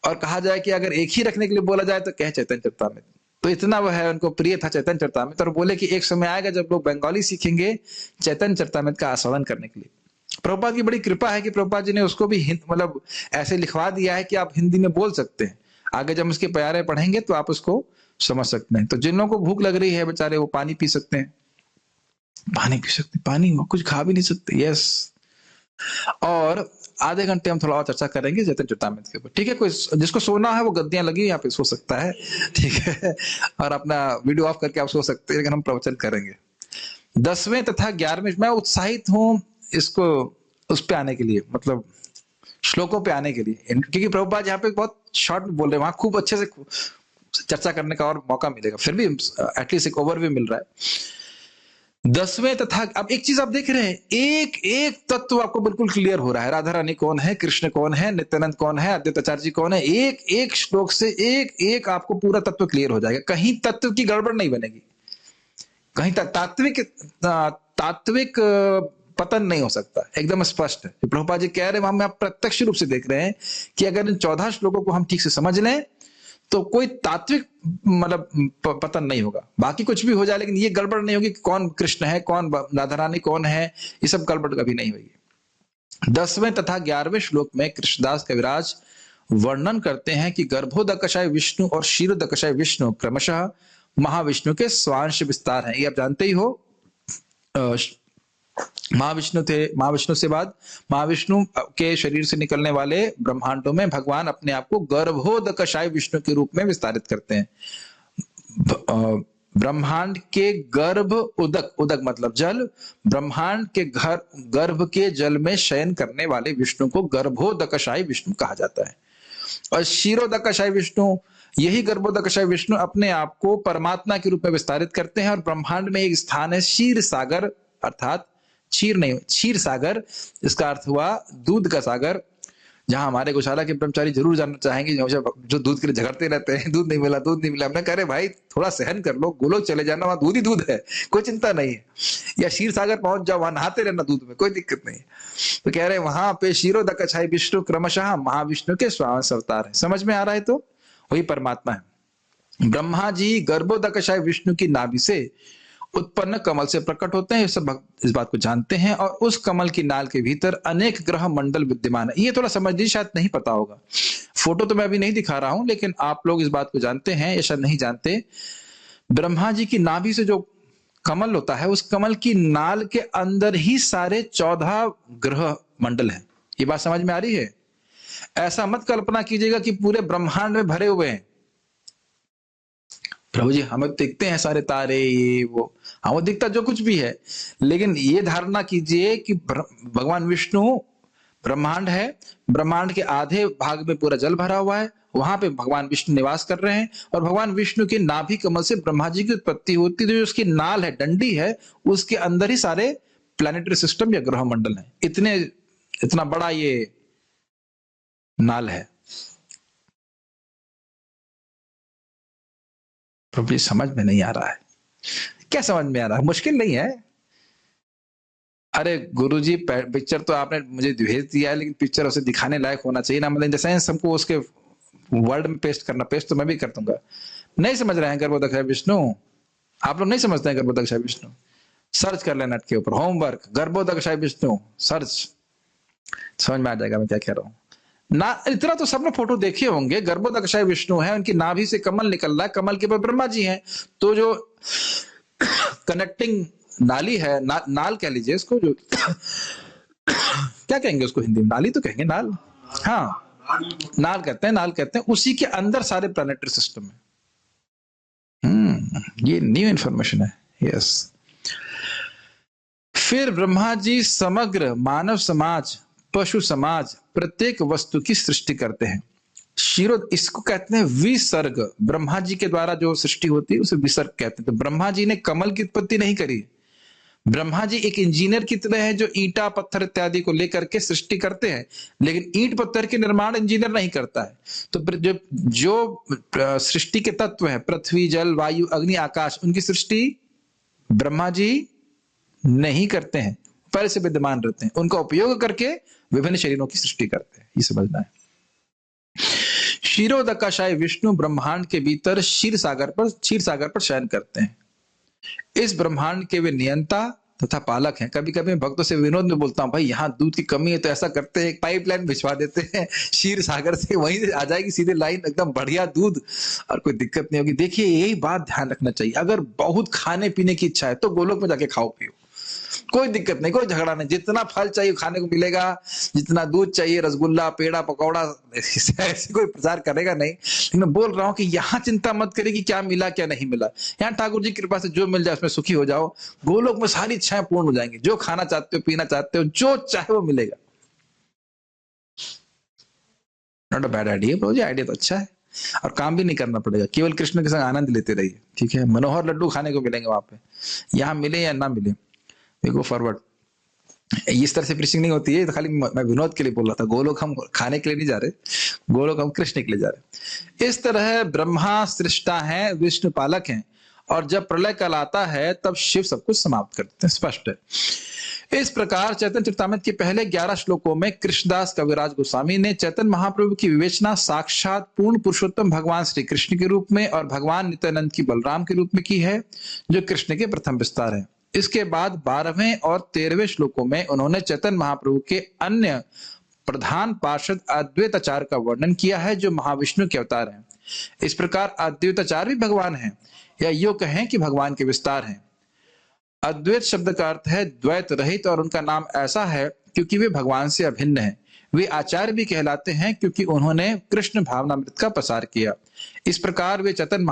और कहा जाए कि अगर एक ही रखने के लिए बोला जाए तो कहे चैतन्य चरितामृत। तो इतना वो है, उनको प्रिय था चैतन्य चरितामृत। और बोले कि एक समय आएगा जब लोग बंगाली सीखेंगे चैतन्य चरितामृत का आस्वादन करने के लिए। प्रभुपाद की बड़ी कृपा है कि प्रभुपाद जी ने उसको भी मतलब ऐसे लिखवा दिया है कि आप हिंदी में बोल सकते हैं। आगे जब उसके प्यारे पढ़ेंगे तो आप उसको समझ सकते हैं। तो जिन लोगों को भूख लग रही है बेचारे, वो पानी पी सकते हैं, पानी वो कुछ खा भी नहीं सकते। यस। और आधे घंटे हम थोड़ा और चर्चा करेंगे चैतन्य चरितामृत के ऊपर, ठीक है। कोई जिसको सोना है वो गद्दियां लगी यहाँ पे सो सकता है, ठीक है। और अपना वीडियो ऑफ करके आप सो सकते हैं, लेकिन हम प्रवचन करेंगे 10वें तथा 11वें। मैं उत्साहित हूँ इसको उस पे आने के लिए, मतलब श्लोकों पे आने के लिए, क्योंकि प्रभुपाद यहाँ पे बहुत शॉर्ट में बोल रहे हैं, वहां खूब अच्छे से चर्चा करने का और मौका मिलेगा। फिर भी एटलीस्ट एक ओवरव्यू मिल रहा है। 10वें तथा, अब एक चीज आप देख रहे हैं, एक एक तत्व आपको बिल्कुल क्लियर हो रहा है। राधा रानी कौन है, कृष्ण कौन है, नित्यानंद कौन है, अद्वैताचार्य जी कौन है। एक एक श्लोक से एक एक आपको पूरा तत्व क्लियर हो जाएगा। कहीं तत्व की गड़बड़ नहीं बनेगी, कहीं तात्विक पतन नहीं हो सकता, एकदम स्पष्ट है। प्रभुपाद जी कह रहे हैं, हम प्रत्यक्ष रूप से देख रहे हैं कि अगर इन 14 श्लोकों को हम ठीक से समझ लें तो कोई तात्विक मतलब पतन नहीं होगा। बाकी कुछ भी हो जाए, लेकिन ये गड़बड़ नहीं होगी कि कौन कृष्ण है, कौन राधा रानी कौन है, ये सब गड़बड़ कभी नहीं होगी। 10वें तथा 11वें श्लोक में कृष्णदास कविराज वर्णन करते हैं कि गर्भोदकशाय विष्णु और क्षीरोदकशाय विष्णु क्रमशः महाविष्णु के स्वांश विस्तार हैं। ये आप जानते ही हो। महाविष्णु से बाद महाविष्णु के शरीर से निकलने वाले ब्रह्मांडों में भगवान अपने आप को गर्भोदकशाय विष्णु के रूप में विस्तारित करते हैं। ब्रह्मांड के गर्भ, उदक मतलब जल, ब्रह्मांड के गर्भ के जल में शयन करने वाले विष्णु को गर्भोदकशाय विष्णु कहा जाता है। और क्षीरोदकशायी विष्णु, यही गर्भोदकशायी विष्णु अपने आप को परमात्मा के रूप में विस्तारित करते हैं और ब्रह्मांड में एक स्थान है क्षीर सागर, अर्थात क्षीर नहीं, क्षीर सागर, इसका अर्थ हुआ दूध का सागर, जहां हमारे गौशाला के ब्रह्मचारी जरूर जानना चाहेंगे जो दूध के लिए झगड़ते रहते हैं, दूध नहीं मिला दूध नहीं मिला। हमने कह रहे भाई थोड़ा सहन कर लो, गोलोक चले जाना, वहां दूध ही दूध है, कोई चिंता नहीं है, या क्षीर सागर पहुंच जाओ, वहां नहाते रहना दूध में, कोई दिक्कत नहीं है। तो कह रहे वहां पे क्षीरोदकशायी विष्णु क्रमशः महाविष्णु के स्वांश अवतार है। समझ में आ रहा है? तो वही परमात्मा है। ब्रह्मा जी गर्भोदकशायी विष्णु की नाभि से उत्पन्न कमल से प्रकट होते हैं, सब इस बात को जानते हैं, और उस कमल की नाल के भीतर अनेक ग्रह मंडल विद्यमान है। ये थोड़ा समझिए, शायद नहीं पता होगा, फोटो तो मैं अभी नहीं दिखा रहा हूं, लेकिन आप लोग इस बात को जानते हैं या शायद नहीं जानते। ब्रह्मा जी की नाभि से जो कमल होता है, उस कमल की नाल के अंदर ही सारे 14 ग्रह मंडल हैं। ये बात समझ में आ रही है? ऐसा मत कल्पना कीजिएगा कि पूरे ब्रह्मांड में भरे हुए हैं। प्रभु जी हमें दिखते हैं सारे तारे, ये वो, हाँ वो दिखता जो कुछ भी है, लेकिन ये धारणा कीजिए कि भगवान विष्णु ब्रह्मांड है, ब्रह्मांड के आधे भाग में पूरा जल भरा हुआ है, वहां पे भगवान विष्णु निवास कर रहे हैं, और भगवान विष्णु के नाभि कमल से ब्रह्मा जी की उत्पत्ति होती है। जो उसकी नाल है, डंडी है, उसके अंदर ही सारे प्लैनेटरी सिस्टम या ग्रह मंडल है। इतना बड़ा ये नाल है। प्रभु समझ में नहीं आ रहा है? क्या समझ में आ रहा है? मुश्किल नहीं है। अरे गुरुजी पिक्चर तो आपने मुझे भेज दिया है, लेकिन पिक्चर उसे दिखाने लायक होना चाहिए ना, मतलब जैसे हमको उसके वर्ड में पेस्ट करना, पेस्ट तो मैं भी कर दूंगा। नहीं समझ रहे हैं गर्भोदकशायी विष्णु? आप लोग नहीं समझते हैं गर्भोदकशायी विष्णु? सर्च कर लेना नेट के ऊपर, होमवर्क गर्भोदकशायी विष्णु सर्च, समझ में आ जाएगा मैं क्या कह रहा हूं ना। इतना तो सबने फोटो देखे होंगे। गर्भोदकशायी विष्णु है, उनकी नाभि से कमल निकल रहा है, कमल के ऊपर ब्रह्मा जी हैं, तो जो कनेक्टिंग नाली है, नाल कह लीजिए इसको, जो क्या कहेंगे उसको हिंदी में? नाली तो कहेंगे, नाल, हाँ नाल कहते हैं, नाल कहते हैं। उसी के अंदर सारे प्लैनेटरी सिस्टम है। ये न्यू इंफॉर्मेशन है। यस। फिर ब्रह्मा जी समग्र मानव समाज, पशु समाज, प्रत्येक वस्तु की सृष्टि करते हैं। इसको कहते हैं विसर्ग। ब्रह्मा जी के द्वारा जो सृष्टि होती है उसे विसर्ग कहते हैं। तो ब्रह्मा जी ने कमल की उत्पत्ति नहीं करी। ब्रह्मा जी एक इंजीनियर की तरह है, जो ईंटा पत्थर इत्यादि को लेकर के सृष्टि करते हैं, लेकिन ईंट पत्थर के निर्माण इंजीनियर नहीं करता है। तो जो सृष्टि के तत्व है, पृथ्वी, जल, वायु, अग्नि, आकाश, उनकी सृष्टि ब्रह्मा जी नहीं करते हैं, पहले से विद्यमान रहते हैं। उनका उपयोग करके विभिन्न शरीरों की सृष्टि करते हैं। ये समझना है। क्षीरोदकशायी विष्णु ब्रह्मांड के भीतर क्षीर सागर पर शयन करते हैं। इस ब्रह्मांड के वे नियंता तथा पालक हैं। कभी कभी भक्तों से विनोद में बोलता हूं, भाई यहाँ दूध की कमी है तो ऐसा करते हैं, एक पाइपलाइन भिजवा देते हैं क्षीर सागर से, वहीं से आ जाएगी सीधे लाइन, एकदम बढ़िया दूध, और कोई दिक्कत नहीं होगी। देखिए यही बात ध्यान रखना चाहिए। अगर बहुत खाने पीने की इच्छा है तो गोलोक में जाके खाओ पियो, कोई दिक्कत नहीं, कोई झगड़ा नहीं। जितना फल चाहिए खाने को मिलेगा, जितना दूध चाहिए, रसगुल्ला, पेड़ा, पकौड़ा, ऐसे कोई प्रचार करेगा नहीं। लेकिन मैं बोल रहा हूं कि यहाँ चिंता मत करिए कि क्या मिला क्या नहीं मिला। यहाँ ठाकुर जी की कृपा से जो मिल जाए उसमें सुखी हो जाओ। गोलोक में सारी इच्छाएं पूर्ण हो जाएंगी। जो खाना चाहते हो, पीना चाहते हो, जो चाहे वो मिलेगा। Not a bad idea bro ji, idea तो अच्छा है, और काम भी नहीं करना पड़ेगा। केवल कृष्ण के संग आनंद लेते रहिए, ठीक है। मनोहर लड्डू खाने को मिलेंगे वहां पे, यहाँ मिले या ना मिले, गो फॉरवर्ड। इस तरह से प्रीचिंग नहीं होती है, तो खाली मैं विनोद के लिए बोल रहा था। गोलोक हम खाने के लिए नहीं जा रहे, गोलोक हम कृष्ण के लिए जा रहे। इस तरह ब्रह्मा सृष्टा है, विष्णु पालक हैं, और जब प्रलय काल आता है तब शिव सब कुछ समाप्त कर देते हैं। स्पष्ट है। इस प्रकार चैतन्य चरितामृत के पहले 11 श्लोकों में कृष्णदास कविराज गोस्वामी ने चैतन्य महाप्रभु की विवेचना साक्षात पूर्ण पुरुषोत्तम भगवान श्री कृष्ण के रूप में और भगवान नित्यानंद की बलराम के रूप में की है, जो कृष्ण के प्रथम विस्तार है। इसके बाद 12वें और 13वें श्लोकों में उन्होंने चैतन्य महाप्रभु के अन्य प्रधान पार्षद अद्वैताचार्य का वर्णन किया है, जो महाविष्णु के अवतार हैं। इस प्रकार अद्वैताचार्य भी भगवान हैं, या यूं कहें कि भगवान के विस्तार हैं। अद्वैत शब्द का अर्थ है द्वैत रहित, और उनका नाम ऐसा है क्योंकि वे भगवान से अभिन्न हैं। वे आचार्य भी कहलाते हैं क्योंकि उन्होंने कृष्ण भावनामृत का प्रसार किया। इस प्रकार वे चैतन्य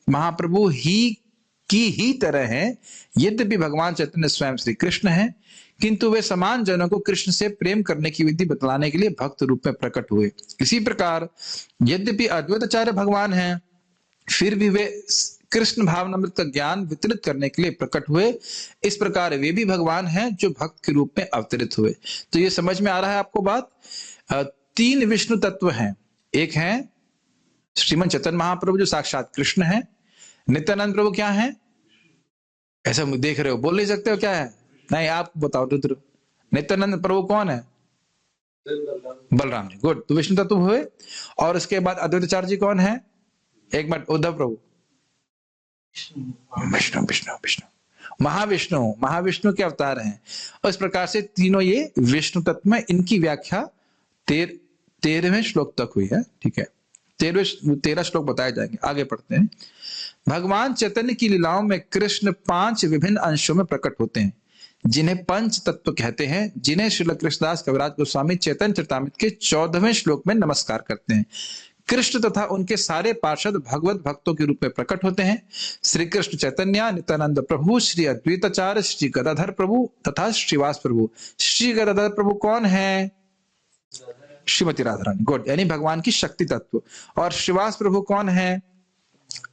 महाप्रभु ही तरह हैं, यद्यपि भगवान चैतन्य स्वयं श्री कृष्ण हैं, किंतु वे समान जनों को कृष्ण से प्रेम करने की विधि बतलाने के लिए भक्त रूप में प्रकट हुए। इसी प्रकार यद्यपि अद्वैताचार्य भगवान हैं, फिर भी वे कृष्ण भावनामृत का ज्ञान वितरित करने के लिए प्रकट हुए। इस प्रकार वे भी भगवान हैं जो भक्त के रूप में अवतरित हुए। तो ये समझ में आ रहा है आपको बात? तीन विष्णु तत्व हैं। एक है श्रीमन चैतन्य महाप्रभु जो साक्षात कृष्ण है। नित्यानंद प्रभु क्या है? ऐसा देख रहे हो, बोल नहीं सकते हो क्या है? नहीं, आप बताओ रुद्र। नित्यानंद प्रभु कौन है? बलराम जी। गुड। तो विष्णु तत्व हुए। और उसके बाद अद्वैताचार्य जी कौन है? एक मिनट, उद्धव प्रभु। विष्णु विष्णु विष्णु महाविष्णु, महाविष्णु के अवतार हैं। और इस प्रकार से तीनों ये विष्णु तत्व में, इनकी व्याख्या 13वें श्लोक तक हुई है। ठीक है, 13 श्लोक बताए जाएंगे। आगे पढ़ते हैं। भगवान चैतन्य की लीलाओं में कृष्ण 5 विभिन्न अंशों में प्रकट होते हैं, जिन्हें पंच तत्व कहते हैं, जिन्हें श्रील कृष्णदास कविराज गोस्वामी चैतन्य चरितामृत के 14वें श्लोक में नमस्कार करते हैं। कृष्ण तथा उनके सारे पार्षद भगवत भक्तों के रूप में प्रकट होते हैं। श्री कृष्ण चैतन्य, नित्यानंद प्रभु, श्री अद्वैताचार्य, श्री गदाधर प्रभु तथा श्रीवास प्रभु। श्री गदाधर प्रभु कौन है? श्रीमती राधा रानी। गुड। यानी भगवान की शक्ति तत्व। और श्रीवास प्रभु कौन है?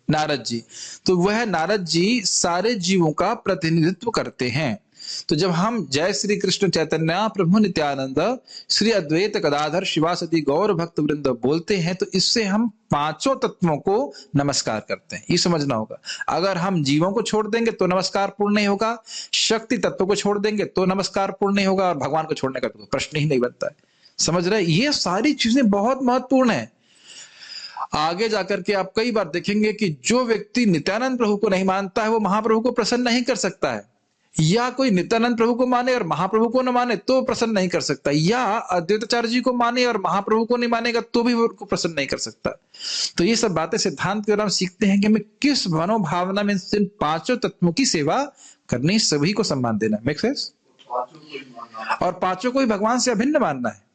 नारद जी। तो वह नारद जी सारे जीवों का प्रतिनिधित्व करते हैं। तो जब हम जय श्री कृष्ण चैतन्य प्रभु नित्यानंद श्री अद्वैत गदाधर शिवासती गौर भक्त वृंद बोलते हैं, तो इससे हम पांचों तत्वों को नमस्कार करते हैं। ये समझना होगा। अगर हम जीवों को छोड़ देंगे तो नमस्कार पूर्ण नहीं होगा, शक्ति तत्व को छोड़ देंगे तो नमस्कार पूर्ण नहीं होगा, और भगवान को छोड़ने का तो प्रश्न ही नहीं बनता है। समझ रहे? ये सारी चीजें बहुत महत्वपूर्ण है। आगे जाकर के आप कई बार देखेंगे कि जो व्यक्ति नित्यानंद प्रभु को नहीं मानता है, वो महाप्रभु को प्रसन्न नहीं कर सकता है। या कोई नित्यानंद प्रभु को माने और महाप्रभु को न माने तो प्रसन्न नहीं कर सकता, या अद्वैताचार्य जी को माने और महाप्रभु को नहीं मानेगा तो भी वो उनको प्रसन्न नहीं कर सकता। तो ये सब बातें सिद्धांत के द्वारा सीखते हैं कि हमें किस मनोभावना में इन पांचों तत्वों की सेवा करनी, सभी को सम्मान देना। Make sense? और पांचों को ही भगवान से अभिन्न मानना है।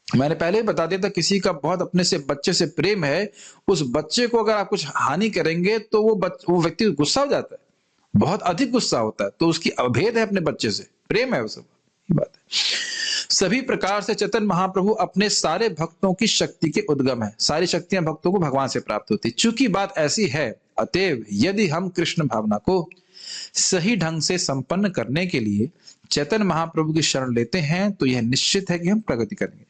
मैंने पहले ही बता दिया था, किसी का बहुत अपने से बच्चे से प्रेम है, उस बच्चे को अगर आप कुछ हानि करेंगे तो वो व्यक्ति गुस्सा हो जाता है, बहुत अधिक गुस्सा होता है। तो उसकी अभेद है अपने बच्चे से, प्रेम है वो सब। ये बात है। सभी प्रकार से चैतन्य महाप्रभु अपने सारे भक्तों की शक्ति के उद्गम है। सारी शक्तियां भक्तों को भगवान से प्राप्त होती। चूंकि बात ऐसी है, अतएव यदि हम कृष्ण भावना को सही ढंग से संपन्न करने के लिए चैतन्य महाप्रभु की शरण लेते हैं, तो यह निश्चित है कि हम प्रगति करेंगे।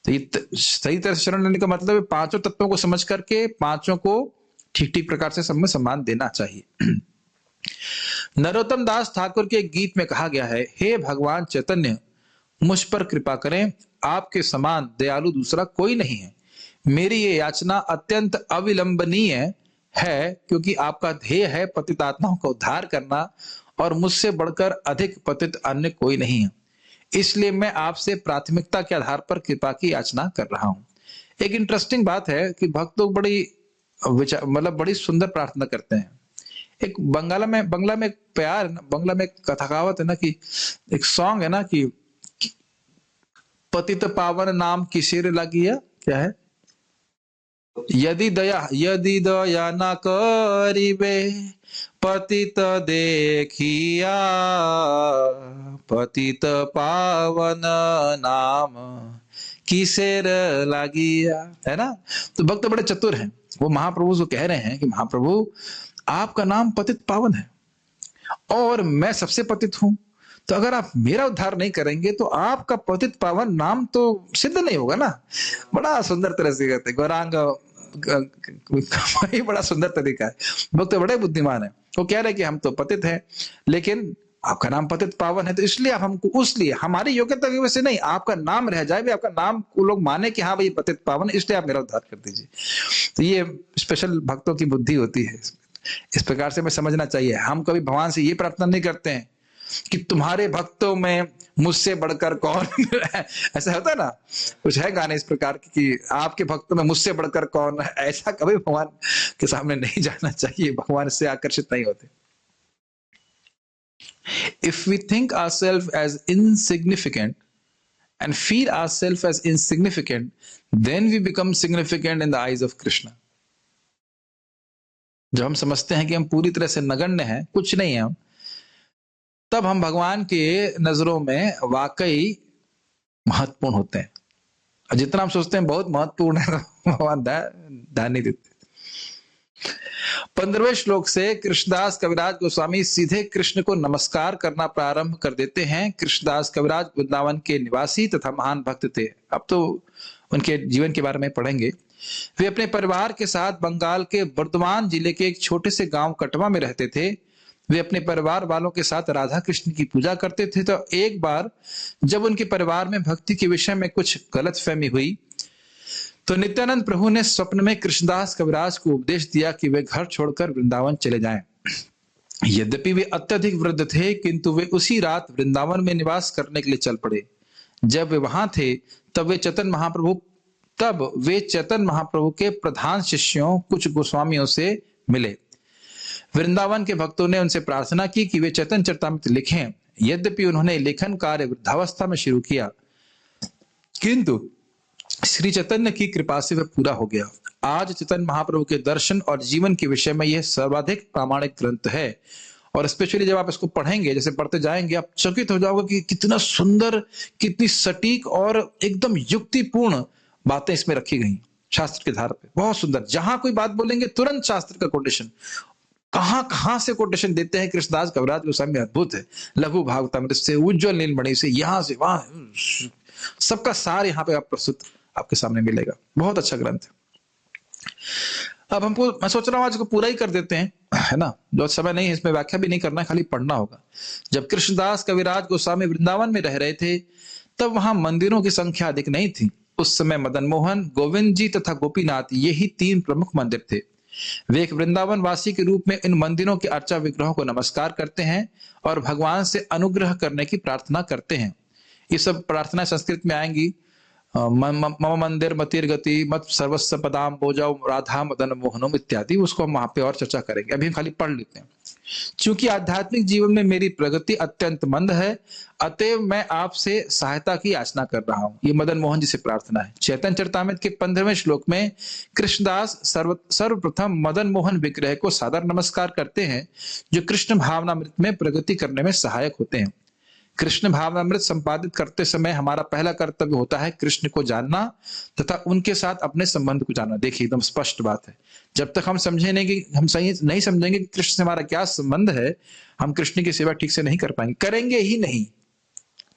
तो ये सही तरह से शरण लेने का मतलब है पांचों तत्वों को समझ करके पांचों को ठीक ठीक प्रकार से सब में सम्मान देना चाहिए। नरोत्तम दास ठाकुर के गीत में कहा गया है, हे भगवान चैतन्य, मुझ पर कृपा करें, आपके समान दयालु दूसरा कोई नहीं है। मेरी ये याचना अत्यंत अविलंबनीय है, क्योंकि आपका ध्येय है पतित आत्माओं का उद्धार करना, और मुझसे बढ़कर अधिक पतित अन्य कोई नहीं है। इसलिए मैं आपसे प्राथमिकता के आधार पर कृपा की याचना कर रहा हूं। एक इंटरेस्टिंग बात है कि भक्त लोग बड़ी सुंदर प्रार्थना करते हैं। एक बंगला में एक प्यार है ना, बंगला में एक कथावत है ना, कि एक सॉन्ग है ना कि पतित पावन नाम किसेर लागिया, क्या है? यदि दया न करिबे पतित देखिया, पतित पावन नाम किसेर लागिया, है ना। तो भक्त बड़े चतुर हैं, वो महाप्रभु को कह रहे हैं कि महाप्रभु आपका नाम पतित पावन है और मैं सबसे पतित हूं, तो अगर आप मेरा उद्धार नहीं करेंगे तो आपका पतित पावन नाम तो सिद्ध नहीं होगा ना। बड़ा सुंदर तरह से कहते गौरांग, बड़ा सुंदर तरीका है। भक्त बड़े बुद्धिमान है, वो कह रहे हैं कि हम तो पतित हैं, लेकिन आपका नाम पतित पावन है, तो इसलिए आप हमको, उसलिए हमारी योग्यता की वजह से नहीं, आपका नाम रह जाए, आपका नाम को लोग माने कि हाँ भाई पतित पावन, इसलिए आप मेरा उद्धार कर दीजिए। तो ये स्पेशल भक्तों की बुद्धि होती है। इस प्रकार से हमें समझना चाहिए। हम कभी भगवान से ये प्रार्थना नहीं करते हैं कि तुम्हारे भक्तों में मुझसे बढ़कर कौन है। ऐसा होता है ना, कुछ है गाने इस प्रकार की कि आपके भक्तों में मुझसे बढ़कर कौन है। ऐसा कभी भगवान के सामने नहीं जाना चाहिए, भगवान से आकर्षित नहीं होते। If we think ourselves as insignificant and feel ourselves as insignificant, then we become significant in the eyes of Krishna. जब हम समझते हैं कि हम पूरी तरह से नगण्य हैं, कुछ नहीं है हम, तब हम भगवान के नजरों में वाकई महत्वपूर्ण होते हैं। और जितना हम सोचते हैं बहुत महत्वपूर्ण है, तो भगवान ध्यान नहीं देते। 15वें श्लोक से कृष्णदास कविराज गोस्वामी सीधे कृष्ण को नमस्कार करना प्रारंभ कर देते हैं। कृष्णदास कविराज वृंदावन के निवासी तथा महान भक्त थे। अब तो उनके जीवन के बारे में पढ़ेंगे। वे अपने परिवार के साथ बंगाल के बर्धमान जिले के एक छोटे से गांव कटवा में रहते थे। वे अपने परिवार वालों के साथ राधा कृष्ण की पूजा करते थे। तो एक बार जब उनके परिवार में भक्ति के विषय में कुछ गलतफहमी हुई, तो नित्यानंद प्रभु ने स्वप्न में कृष्णदास कविराज को उपदेश दिया कि वे घर छोड़कर वृंदावन चले जाएं। यद्यपि वे अत्यधिक वृद्ध थे, किंतु वे उसी रात वृंदावन में निवास करने के लिए चल पड़े। जब वे वहां थे तब वे चैतन्य महाप्रभु के प्रधान शिष्यों कुछ गोस्वामियों से मिले। वृंदावन के भक्तों ने उनसे प्रार्थना की कि वे चैतन्य चरितामृत लिखें। यद्यपि उन्होंने लेखन कार्य वृद्धावस्था में शुरू किया, किंतु श्री चैतन्य की कृपा से वह पूरा हो गया। आज चैतन्य महाप्रभु के दर्शन और जीवन के विषय में यह सर्वाधिक प्रामाणिक ग्रंथ है। और स्पेशली जब आप इसको पढ़ेंगे, जैसे पढ़ते जाएंगे, आप चकित हो जाओगे कि कितना सुंदर, कितनी सटीक और एकदम युक्तिपूर्ण बातें इसमें रखी गई शास्त्र के आधार पे। बहुत सुंदर। जहां कोई बात बोलेंगे तुरंत शास्त्र का कोटेशन, कहां से कोटेशन देते हैं कृष्णदास कविराज गोस्वामी। अद्भुत है। लघु भागवतामृत से, उज्ज्वल नीलमणि से, यहां से वहां, सबका सार यहाँ पे आप प्रस्तुत आपके सामने मिलेगा। बहुत अच्छा ग्रंथ है। अब हमको, मैं सोच रहा हूं आज को पूरा ही कर देते हैं, है ना। जो समय नहीं है, इसमें व्याख्या भी नहीं करना है, खाली पढ़ना होगा। जब कृष्णदास कविराज गोस्वामी वृंदावन में रह रहे थे, तब वहां मंदिरों की संख्या अधिक नहीं थी। उस समय मदन मोहन, गोविंद जी तथा गोपीनाथ, यही 3 प्रमुख मंदिर थे। वे एक वृंदावन वासी के रूप में इन मंदिरों के अर्चा विग्रहों को नमस्कार करते हैं और भगवान से अनुग्रह करने की प्रार्थना करते हैं। ये सब प्रार्थना संस्कृत में आएंगी। मम मंदिर मतिर गति मत सर्वस्व पदाम बोजाओ राधा मदन मोहनम इत्यादि। उसको हम वहां पे और चर्चा करेंगे, अभी हम खाली पढ़ लेते हैं। चूंकि आध्यात्मिक जीवन में मेरी प्रगति अत्यंत मंद है, अतएव मैं आपसे सहायता की याचना कर रहा हूं। ये मदन मोहन जी से प्रार्थना है। चैतन्य चरितामृत के 15वें श्लोक में कृष्णदास सर्वप्रथम मदन मोहन विग्रह को सादर नमस्कार करते हैं, जो कृष्ण भावनामृत में प्रगति करने में सहायक होते हैं। कृष्ण भावनामृत संपादित करते समय हमारा पहला कर्तव्य होता है कृष्ण को जानना तथा उनके साथ अपने संबंध को जानना। देखिए, एकदम स्पष्ट बात है। जब तक हम समझे नहीं कि हम सही नहीं समझेंगे कि कृष्ण से हमारा क्या संबंध है, हम कृष्ण की सेवा ठीक से नहीं कर पाएंगे, करेंगे ही नहीं।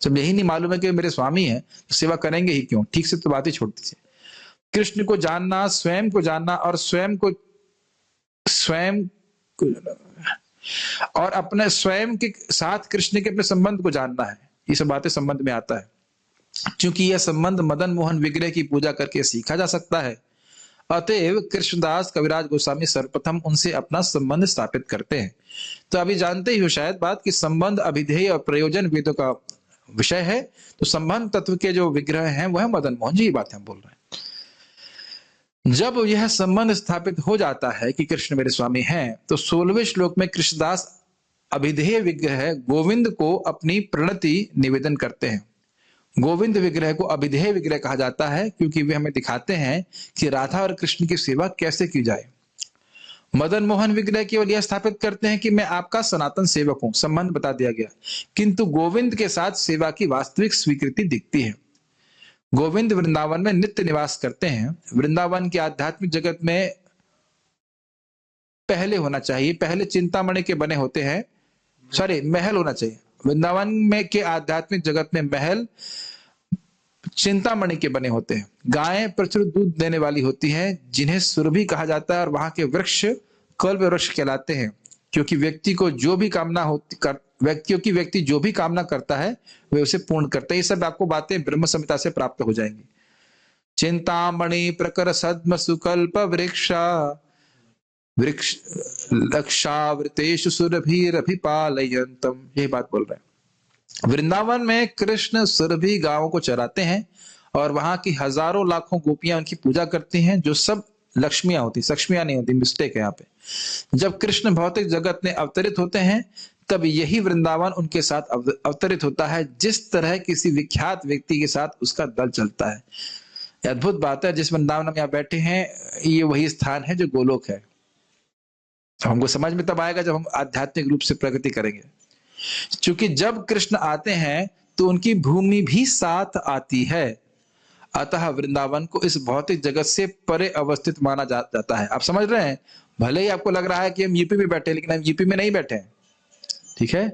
जब यही नहीं मालूम है कि मेरे स्वामी है, तो सेवा करेंगे ही क्यों। ठीक से तो बात ही छोड़ दीजिए। कृष्ण को जानना, स्वयं को जानना और स्वयं और अपने स्वयं के साथ कृष्ण के अपने संबंध को जानना है। ये सब बातें संबंध में आता है। क्योंकि यह संबंध मदन मोहन विग्रह की पूजा करके सीखा जा सकता है, अतएव कृष्णदास कविराज गोस्वामी सर्वप्रथम उनसे अपना संबंध स्थापित करते हैं। तो अभी जानते ही हो शायद बात कि संबंध, अभिधेय और प्रयोजन वेदों का विषय है। तो संबंध तत्व के जो विग्रह हैं वह मदन मोहन जी, ये बात हम बोल रहे हैं। जब यह संबंध स्थापित हो जाता है कि कृष्ण मेरे स्वामी हैं, तो 16वें श्लोक में कृष्णदास अभिधेय विग्रह गोविंद को अपनी प्रणति निवेदन करते हैं। गोविंद विग्रह को अभिधेय विग्रह कहा जाता है क्योंकि वे हमें दिखाते हैं कि राधा और कृष्ण की सेवा कैसे की जाए। मदन मोहन विग्रह केवल यह स्थापित करते हैं कि मैं आपका सनातन सेवक हूं, संबंध बता दिया गया। किंतु गोविंद के साथ सेवा की वास्तविक स्वीकृति दिखती है। गोविंद वृंदावन में नित्य निवास करते हैं। वृंदावन के आध्यात्मिक जगत में पहले चिंतामणि के बने होते हैं, महल होना चाहिए। वृंदावन में के आध्यात्मिक जगत में महल चिंतामणि के बने होते हैं। गायें प्रचुर दूध देने वाली होती हैं, जिन्हें सुरभि कहा जाता है, और वहां के वृक्ष कल्प वृक्ष कहलाते हैं, क्योंकि व्यक्ति जो भी कामना करता है वे उसे पूर्ण करता है। ये सब आपको बातें ब्रह्म संहिता से प्राप्त हो जाएंगी। चिंतामणि प्रकर सद्म सुकल्प वृक्ष लक्षावृतेषु सुरभिरभिपालयन्तम, यही बात बोल रहे हैं। वृंदावन में कृष्ण सुरभि गांवों को चराते हैं और वहां की हजारों लाखों गोपियां उनकी पूजा करती हैं, जो सब लक्ष्मियां होती, सक्ष्मियां नहीं होती, मिस्टेक है यहाँ पे। जब कृष्ण भौतिक जगत में अवतरित होते हैं, तब यही वृंदावन उनके साथ अवतरित होता है। जिस तरह किसी विख्यात व्यक्ति के साथ उसका दल चलता है। अद्भुत बात है। जिस वृंदावन हम यहाँ बैठे हैं, ये वही स्थान है जो गोलोक है। हमको समझ में तब आएगा जब हम आध्यात्मिक रूप से प्रगति करेंगे। क्योंकि जब कृष्ण आते हैं तो उनकी भूमि भी साथ आती है, अतः वृंदावन को इस भौतिक जगत से परे अवस्थित माना जाता है। आप समझ रहे हैं? भले ही आपको लग रहा है कि हम यूपी में बैठे, लेकिन हम यूपी में नहीं बैठे हैं। ठीक है,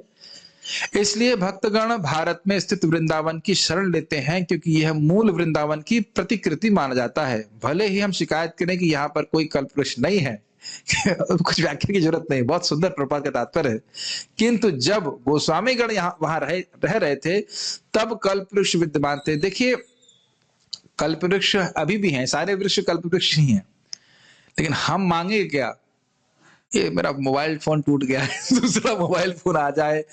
इसलिए भक्तगण भारत में स्थित वृंदावन की शरण लेते हैं, क्योंकि यह मूल वृंदावन की प्रतिकृति माना जाता है। भले ही हम शिकायत करें कि यहाँ पर कोई कल्पवृक्ष नहीं है कुछ व्याख्या की जरूरत नहीं, बहुत सुंदर प्रपात का तात्पर्य है। किंतु जब गोस्वामीगण यहाँ वहां रह रहे थे तब कल्पवृक्ष विद्यमान थे। देखिए, कल्पवृक्ष अभी भी हैं, सारे वृक्ष कल्पवृक्ष ही हैं, लेकिन हम मांगे क्या? ये मेरा मोबाइल फोन टूट गया है दूसरा मोबाइल फोन आ जाए,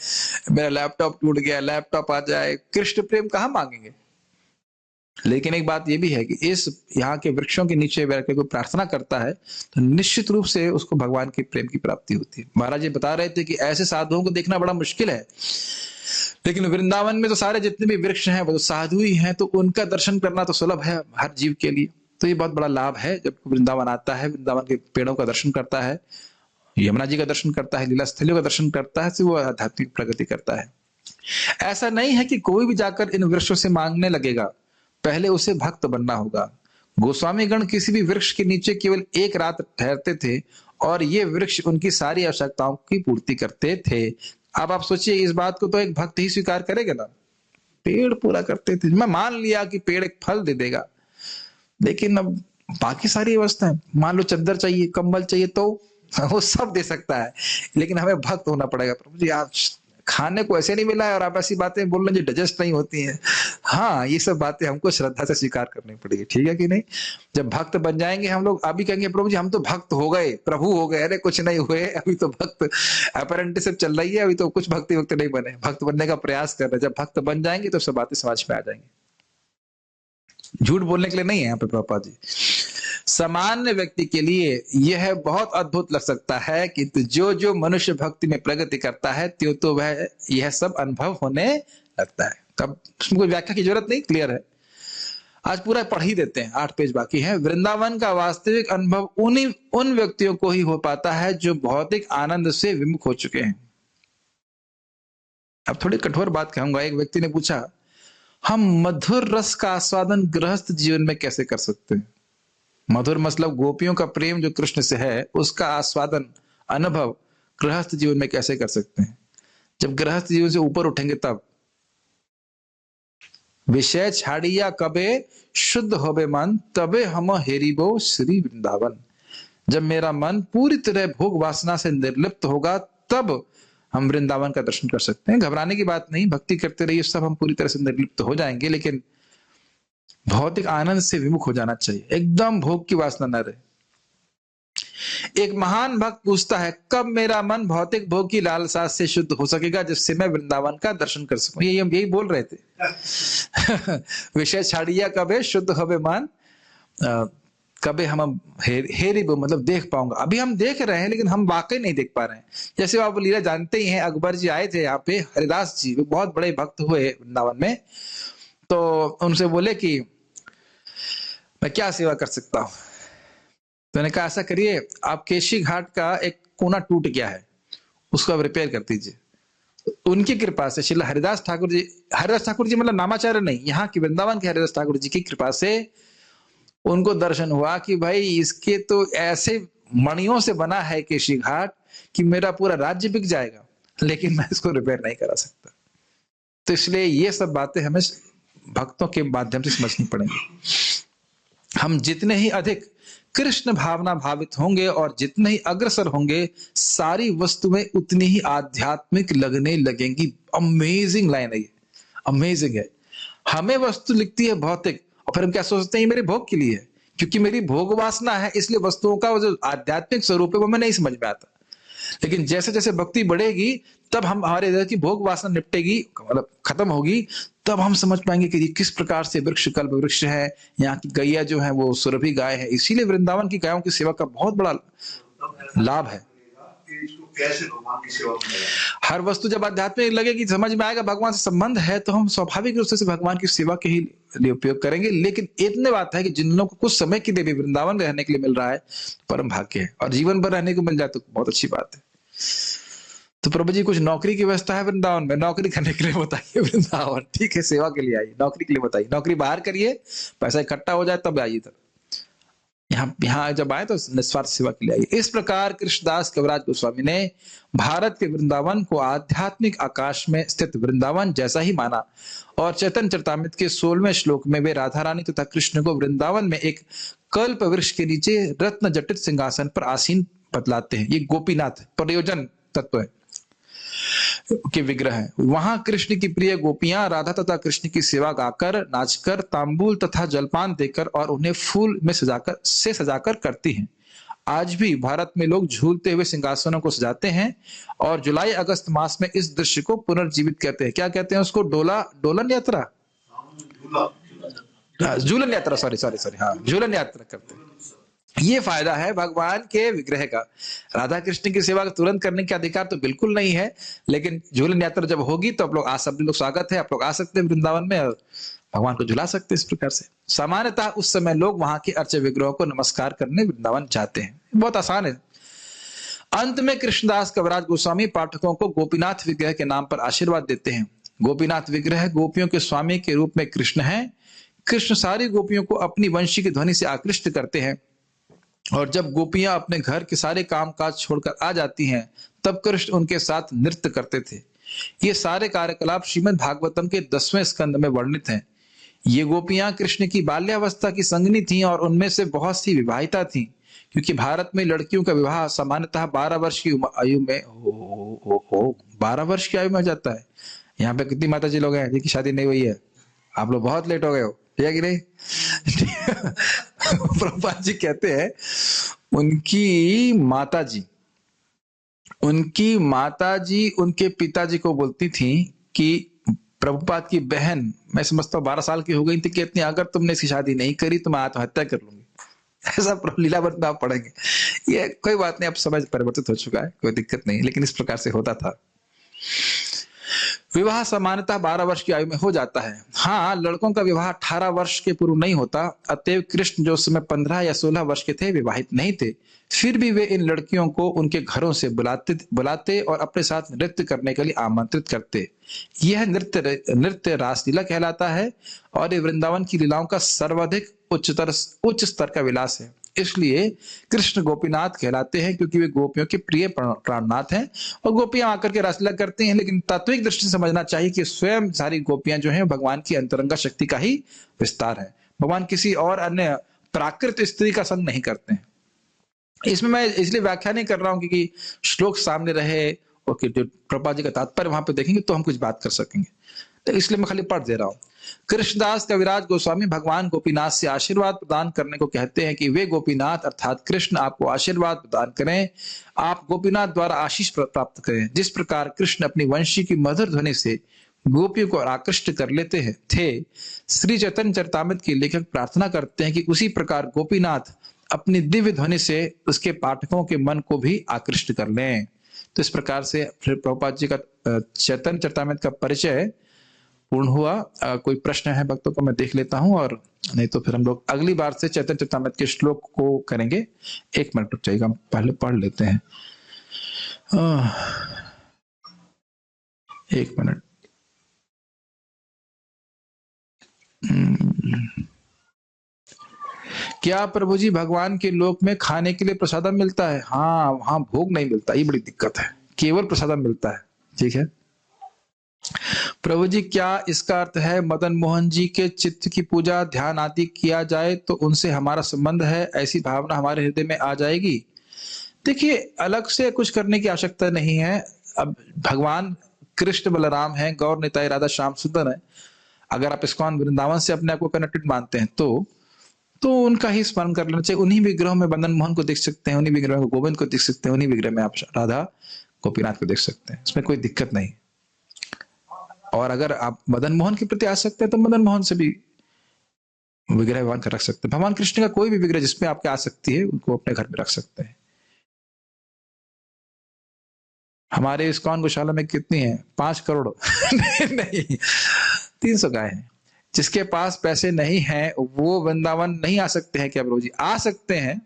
मेरा लैपटॉप टूट गया, लैपटॉप आ जाए, कृष्ण प्रेम कहाँ मांगेंगे? लेकिन एक बात ये भी है कि इस यहाँ के वृक्षों के नीचे बैठ कोई प्रार्थना करता है तो निश्चित रूप से उसको भगवान के प्रेम की प्राप्ति होती है। महाराज जी बता रहे थे कि ऐसे साधुओं को देखना बड़ा मुश्किल है, लेकिन वृंदावन में तो सारे जितने भी वृक्ष हैं वो तो साधु ही हैं, तो उनका दर्शन करना तो सुलभ है हर जीव के लिए। तो ये बहुत बड़ा लाभ है, जब वृंदावन आता है, वृंदावन के पेड़ों का दर्शन करता है, यमुना जी का दर्शन करता है, लीला स्थलियों का दर्शन करता है, तो वो आध्यात्मिक प्रगति करता है। ऐसा नहीं है कि कोई भी जाकर इन वृक्षों से मांगने लगेगा, पहले उसे भक्त बनना होगा। गोस्वामी गण किसी भी वृक्ष के नीचे केवल एक रात ठहरते थे और ये वृक्ष उनकी सारी आवश्यकताओं की पूर्ति करते थे। अब आप सोचिए, इस बात को तो एक भक्त ही स्वीकार करेगा ना, पेड़ पूरा करते थे। मैं मान लिया कि पेड़ एक फल दे देगा, लेकिन अब बाकी सारी व्यवस्थाएं, मान लो चद्दर चाहिए, कंबल चाहिए, तो वो सब दे सकता है, लेकिन हमें भक्त होना पड़ेगा। प्रभु जी, आप खाने को ऐसे नहीं मिला है और आप ऐसी बातें बोल रहे हैं जो डाइजेस्ट नहीं होती हैं। हाँ, ये सब बातें हमको श्रद्धा से स्वीकार करनी पड़ेगी, ठीक है कि नहीं? जब भक्त बन जाएंगे हम लोग, अभी कहेंगे प्रभु जी हम तो भक्त हो गए, प्रभु हो गए, अरे कुछ नहीं हुए, अभी तो भक्त अपेरेंटिसशिप चल रही है, अभी तो कुछ भक्ति वक्त नहीं बने, भक्त बनने का प्रयास कर रहे हैं। जब भक्त बन जाएंगे तो सब बातें समझ में आ जाएंगी। झूठ बोलने के लिए नहीं है यहाँ पे प्रभुपाद जी। सामान्य व्यक्ति के लिए यह बहुत अद्भुत लग सकता है, किंतु जो जो मनुष्य भक्ति में प्रगति करता है त्यों तो वह यह सब अनुभव होने लगता है। तब उसमें कोई व्याख्या की जरूरत नहीं, क्लियर है। आज पूरा पढ़ ही देते हैं, 8 पेज बाकी है। वृंदावन का वास्तविक अनुभव उन व्यक्तियों को ही हो पाता है जो भौतिक आनंद से विमुख हो चुके हैं। अब थोड़ी कठोर बात कहूंगा। एक व्यक्ति ने पूछा, हम मधुर रस का आस्वादन गृहस्थ जीवन में कैसे कर सकते हैं? मधुर मतलब गोपियों का प्रेम जो कृष्ण से है, उसका आस्वादन अनुभव गृहस्थ जीवन में कैसे कर सकते हैं? जब गृहस्थ जीवन से ऊपर उठेंगे तब। विषय छाड़िया कबे शुद्ध होबे मन, तबे हम हेरिबो श्री वृंदावन। जब मेरा मन पूरी तरह भोग वासना से निर्लिप्त होगा तब हम वृंदावन का दर्शन कर सकते हैं। घबराने की बात नहीं, भक्ति करते रहिए, सब हम पूरी तरह से निर्लिप्त हो जाएंगे, लेकिन भौतिक आनंद से विमुख हो जाना चाहिए, एकदम भोग की वासना न रहे। एक महान भक्त पूछता है, कब मेरा मन भौतिक भोग की लालसा से शुद्ध हो सकेगा जिससे मैं वृंदावन का दर्शन कर सकूं? यही बोल रहे थे विषय छाड़िया कबे शुद्ध होबे मन, कबे हम हेरी मतलब देख पाऊंगा। अभी हम देख रहे हैं लेकिन हम वाकई नहीं देख पा रहे हैं। जैसे आप लीला जानते ही हैं, अकबर जी आए थे यहाँ पे, हरिदास जी बहुत बड़े भक्त हुए वृंदावन में, तो उनसे बोले कि मैं क्या सेवा कर सकता हूं? तो मैंने कहा ऐसा करिए, आप केशी घाट का एक कोना टूट गया है, उसको आप रिपेयर कर दीजिए। उनकी कृपा से श्रील हरिदास ठाकुर जी मतलब नामाचार्य नहीं, यहाँ की वृंदावन के हरिदास ठाकुर जी की कृपा से उनको दर्शन हुआ कि भाई इसके तो ऐसे मणियों से बना है केशी घाट कि मेरा पूरा राज्य बिक जाएगा, लेकिन मैं इसको रिपेयर नहीं करा सकता। तो इसलिए ये सब बातें हमें भक्तों के माध्यम से समझनी पड़ेंगी। हम जितने ही अधिक कृष्ण भावना भावित होंगे और जितने ही अग्रसर होंगे, सारी वस्तुएं उतनी ही आध्यात्मिक लगने लगेंगी। अमेजिंग लाइन है ये, अमेजिंग है। हमें वस्तु लिखती है भौतिक, और फिर हम क्या सोचते हैं ये मेरे भोग के लिए है, क्योंकि मेरी भोग वासना है, इसलिए वस्तुओं का वो जो आध्यात्मिक स्वरूप है वो हमें नहीं समझ में आता। लेकिन जैसे जैसे भक्ति बढ़ेगी तब हम हमारे इधर की भोग वासना निपटेगी, मतलब खत्म होगी, तब हम समझ पाएंगे कि किस प्रकार से वृक्ष कल्प वृक्ष है, यहाँ की गैया जो है वो सुरभि गाय है। इसीलिए वृंदावन की गायों की सेवा का बहुत बड़ा लाभ है। कैसे भगवान की सेवा करें? हर वस्तु जब आध्यात्मिक लगेगी, समझ में आएगा भगवान से संबंध है, तो हम स्वाभाविक रूप से भगवान की सेवा के ही लिए उपयोग करेंगे। लेकिन इतने बात है कि जिन लोगों को कुछ समय के लिए भी वृंदावन रहने के लिए मिल रहा है, परम भाग्य है, और जीवन भर रहने को मिल जाए तो बहुत अच्छी बात है। तो प्रभु जी कुछ नौकरी की व्यवस्था है वृंदावन में? नौकरी करने के लिए बताइए वृंदावन, ठीक है, सेवा के लिए आइए, नौकरी के लिए बताइए, नौकरी बाहर करिए, पैसा इकट्ठा हो जाए तब आइए इधर। यहाँ जब आए तो निस्वार्थ सेवा के लिए आइए। इस प्रकार कृष्णदास कविराज गोस्वामी ने भारत के वृंदावन को आध्यात्मिक आकाश में स्थित वृंदावन जैसा ही माना, और चैतन्य चरितामृत के 16वें श्लोक में वे राधा रानी तथा कृष्ण को वृंदावन में एक कल्प वृक्ष के नीचे रत्न जटित सिंहासन पर आसीन बतलाते हैं। ये गोपीनाथ प्रयोजन तत्व है के विग्रह है। वहां कृष्ण की प्रिय गोपियां राधा तथा कृष्ण की सेवा गाकर, नाचकर, तांबूल तथा जलपान देकर और उन्हें फूल में सजाकर करती हैं। आज भी भारत में लोग झूलते हुए सिंहासनों को सजाते हैं और जुलाई अगस्त मास में इस दृश्य को पुनर्जीवित करते हैं। क्या कहते हैं उसको? डोलन यात्रा, झूलन यात्रा, सॉरी, हाँ, झूलन यात्रा करते हैं। ये फायदा है भगवान के विग्रह का। राधा कृष्ण की सेवा तुरंत करने के अधिकार तो बिल्कुल नहीं है, लेकिन झूलन यात्रा जब होगी तो आप लोग सब लोग स्वागत है, आप लोग आ सकते हैं वृंदावन में और भगवान को झुला सकते हैं। इस प्रकार से सामान्यतः उस समय लोग वहां के अर्च विग्रहों को नमस्कार करने वृंदावन जाते हैं। बहुत आसान है। अंत में कृष्णदास कविराज गोस्वामी पाठकों को गोपीनाथ विग्रह के नाम पर आशीर्वाद देते हैं। गोपीनाथ विग्रह गोपियों के स्वामी के रूप में कृष्ण है। कृष्ण सारी गोपियों को अपनी वंशी की ध्वनि से आकृष्ट करते हैं, और जब गोपियां अपने घर के सारे काम काज छोड़कर आ जाती हैं तब कृष्ण उनके साथ नृत्य करते थे। ये सारे कार्यकलाप श्रीमद् भागवतम के 10वें स्कंद में वर्णित हैं। ये गोपियां कृष्ण की बाल्यावस्था की संगनी थीं और उनमें से बहुत सी विवाहिता थीं, क्योंकि भारत में लड़कियों का विवाह सामान्यतः 12 वर्ष की आयु में 12 वर्ष की आयु में हो जाता है। यहाँ पे कितनी माता जी लोग हैं जिनकी शादी नहीं हुई है? आप लोग बहुत लेट हो गए हो, ठीक है कि नहीं? प्रभुपाद जी कहते हैं उनकी माता जी उनके पिताजी को बोलती थी कि प्रभुपाद की बहन, मैं समझता हूँ 12 साल की हो गई थी, कहती अगर तुमने इसकी शादी नहीं करी तो मैं आत्महत्या कर लूंगी। ऐसा लीलावत में आप पढ़ेंगे। ये कोई बात नहीं, अब समय परिवर्तित हो चुका है, कोई दिक्कत नहीं, लेकिन इस प्रकार से होता था। विवाह सामान्यतः 12 वर्ष की आयु में हो जाता है। हाँ, लड़कों का विवाह 18 वर्ष के पूर्व नहीं होता। अतएव कृष्ण जो उस समय 15 या 16 वर्ष के थे, विवाहित नहीं थे, फिर भी वे इन लड़कियों को उनके घरों से बुलाते और अपने साथ नृत्य करने के लिए आमंत्रित करते। यह नृत्य रासलीला कहलाता है और ये वृंदावन की लीलाओं का सर्वाधिक उच्च स्तर का विलास है। इसलिए कृष्ण गोपीनाथ कहलाते हैं, क्योंकि वे गोपियों के प्रिय प्राणनाथ हैं और गोपियां आकर के रासलीला करती हैं। लेकिन तात्विक दृष्टि से समझना चाहिए कि स्वयं सारी गोपियां जो हैं भगवान की अंतरंगा शक्ति का ही विस्तार है। भगवान किसी और अन्य प्राकृत स्त्री का संग नहीं करते हैं। इसमें मैं इसलिए व्याख्या नहीं कर रहा हूं क्योंकि श्लोक सामने रहे और जो प्रभुपाद जी का तात्पर्य वहां पे देखेंगे तो हम कुछ बात कर सकेंगे, तो इसलिए मैं खाली पढ़ दे रहा हूं। कृष्णदास कविराज गोस्वामी भगवान गोपीनाथ से आशीर्वाद प्रदान करने को कहते हैं कि वे गोपीनाथ अर्थात कृष्ण आपको आशीर्वाद प्रदान करें, आप गोपीनाथ द्वारा आशीष प्राप्त करें। जिस प्रकार कृष्ण अपनी वंशी की मधुर ध्वनि से गोपियों को आकृष्ट कर लेते हैं थे, श्री चैतन्य चरितामृत के लेखक प्रार्थना करते हैं कि उसी प्रकार गोपीनाथ अपनी दिव्य ध्वनि से उसके पाठकों के मन को भी आकृष्ट कर लें। तो इस प्रकार से फिर प्रभुपाद जी का चैतन्य चरितामृत का परिचय पूर्ण हुआ। कोई प्रश्न है भक्तों को मैं देख लेता हूं, और नहीं तो फिर हम लोग अगली बार से चैतन्य चरितामृत के श्लोक को करेंगे। 1 मिनट रुक जाइएगा, हम पहले पढ़ लेते हैं। 1 मिनट। क्या प्रभु जी भगवान के लोक में खाने के लिए प्रसादम मिलता है? हाँ, वहां भोग नहीं मिलता, ये बड़ी दिक्कत है, केवल प्रसादम मिलता है। ठीक है प्रभु जी, क्या इसका अर्थ है मदन मोहन जी के चित्त की पूजा ध्यान आदि किया जाए तो उनसे हमारा संबंध है, ऐसी भावना हमारे हृदय में आ जाएगी? देखिए, अलग से कुछ करने की आवश्यकता नहीं है। अब भगवान कृष्ण बलराम है, गौर निताई राधा श्याम सुंदर है। अगर आप इस्कॉन वृंदावन से अपने आप को कनेक्टेड मानते हैं तो उनका ही स्मरण कर लेना चाहिए। उन्हीं विग्रहों में मदन मोहन को देख सकते हैं, उन्हीं विग्रह में गोविंद को देख सकते हैं, उन्हीं विग्रह में आप राधा गोपीनाथ को देख सकते हैं, इसमें कोई दिक्कत नहीं। और अगर आप मदन मोहन के प्रति आ सकते हैं तो मदन मोहन से भी विग्रह भगवान का रख सकते हैं। भगवान कृष्ण का कोई भी विग्रह जिसमें आपके आ सकती है उनको अपने घर में रख सकते हैं। हमारे इस्कॉन गौशाला में कितनी है? 5 करोड़ नहीं 300 गाय है। जिसके पास पैसे नहीं है वो वृंदावन नहीं आ सकते हैं क्या प्रभु जी? आ सकते हैं,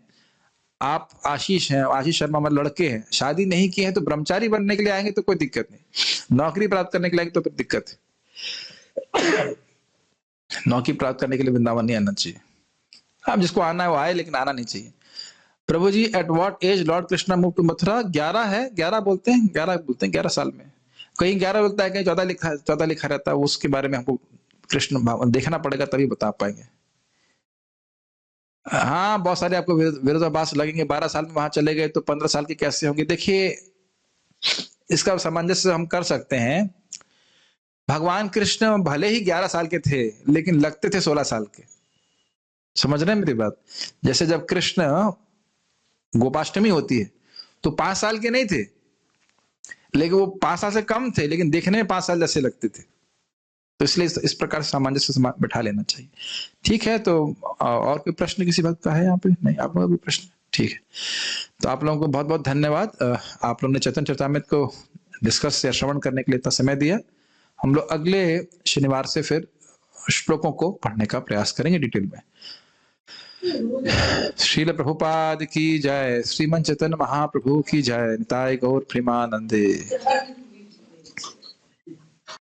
आप आशीष हैं, आशीष शर्मा हमारे लड़के हैं, शादी नहीं किए हैं तो ब्रह्मचारी बनने के लिए आएंगे तो कोई दिक्कत नहीं, नौकरी प्राप्त करने के लिए आएंगे तो फिर दिक्कत है। नौकरी प्राप्त करने के लिए वृंदावन नहीं आना चाहिए। अब जिसको आना है वो आए, लेकिन आना नहीं चाहिए। प्रभु जी, at what age lord Krishna move to Mathura? 11 है, 11 बोलते हैं, 11 साल में। कहीं 11 बोलता है, कहीं 14 लिखा रहता है। उसके बारे में हमको कृष्ण भगवान देखना पड़ेगा, तभी बता पाएंगे। हाँ, बहुत सारे आपको विरोधाभास लगेंगे। 12 साल में वहां चले गए तो 15 साल के कैसे होंगे? देखिए, इसका सामंजस्य हम कर सकते हैं। भगवान कृष्ण भले ही 11 साल के थे, लेकिन लगते थे 16 साल के। समझ रहे हैं मेरी बात? जैसे जब कृष्ण गोपाष्टमी होती है तो 5 साल के नहीं थे, लेकिन वो 5 साल से कम थे, लेकिन देखने में 5 साल जैसे लगते थे। तो इसलिए इस प्रकार से सामंजस्य बैठा लेना चाहिए। ठीक है, तो और कोई प्रश्न किसी भक्त का है यहाँ पे? नहीं, आप लोगों का कोई प्रश्न? ठीक है, तो आप लोगों को बहुत बहुत धन्यवाद। आप लोगों ने चैतन्य चरितामृत को डिस्कस या श्रवण करने के लिए इतना समय दिया। हम लोग अगले शनिवार से फिर श्लोकों को पढ़ने का प्रयास करेंगे डिटेल में। श्रील प्रभुपाद की जय, श्रीमन चैतन्य महाप्रभु की जय, निताय गौर प्रेमानंदे।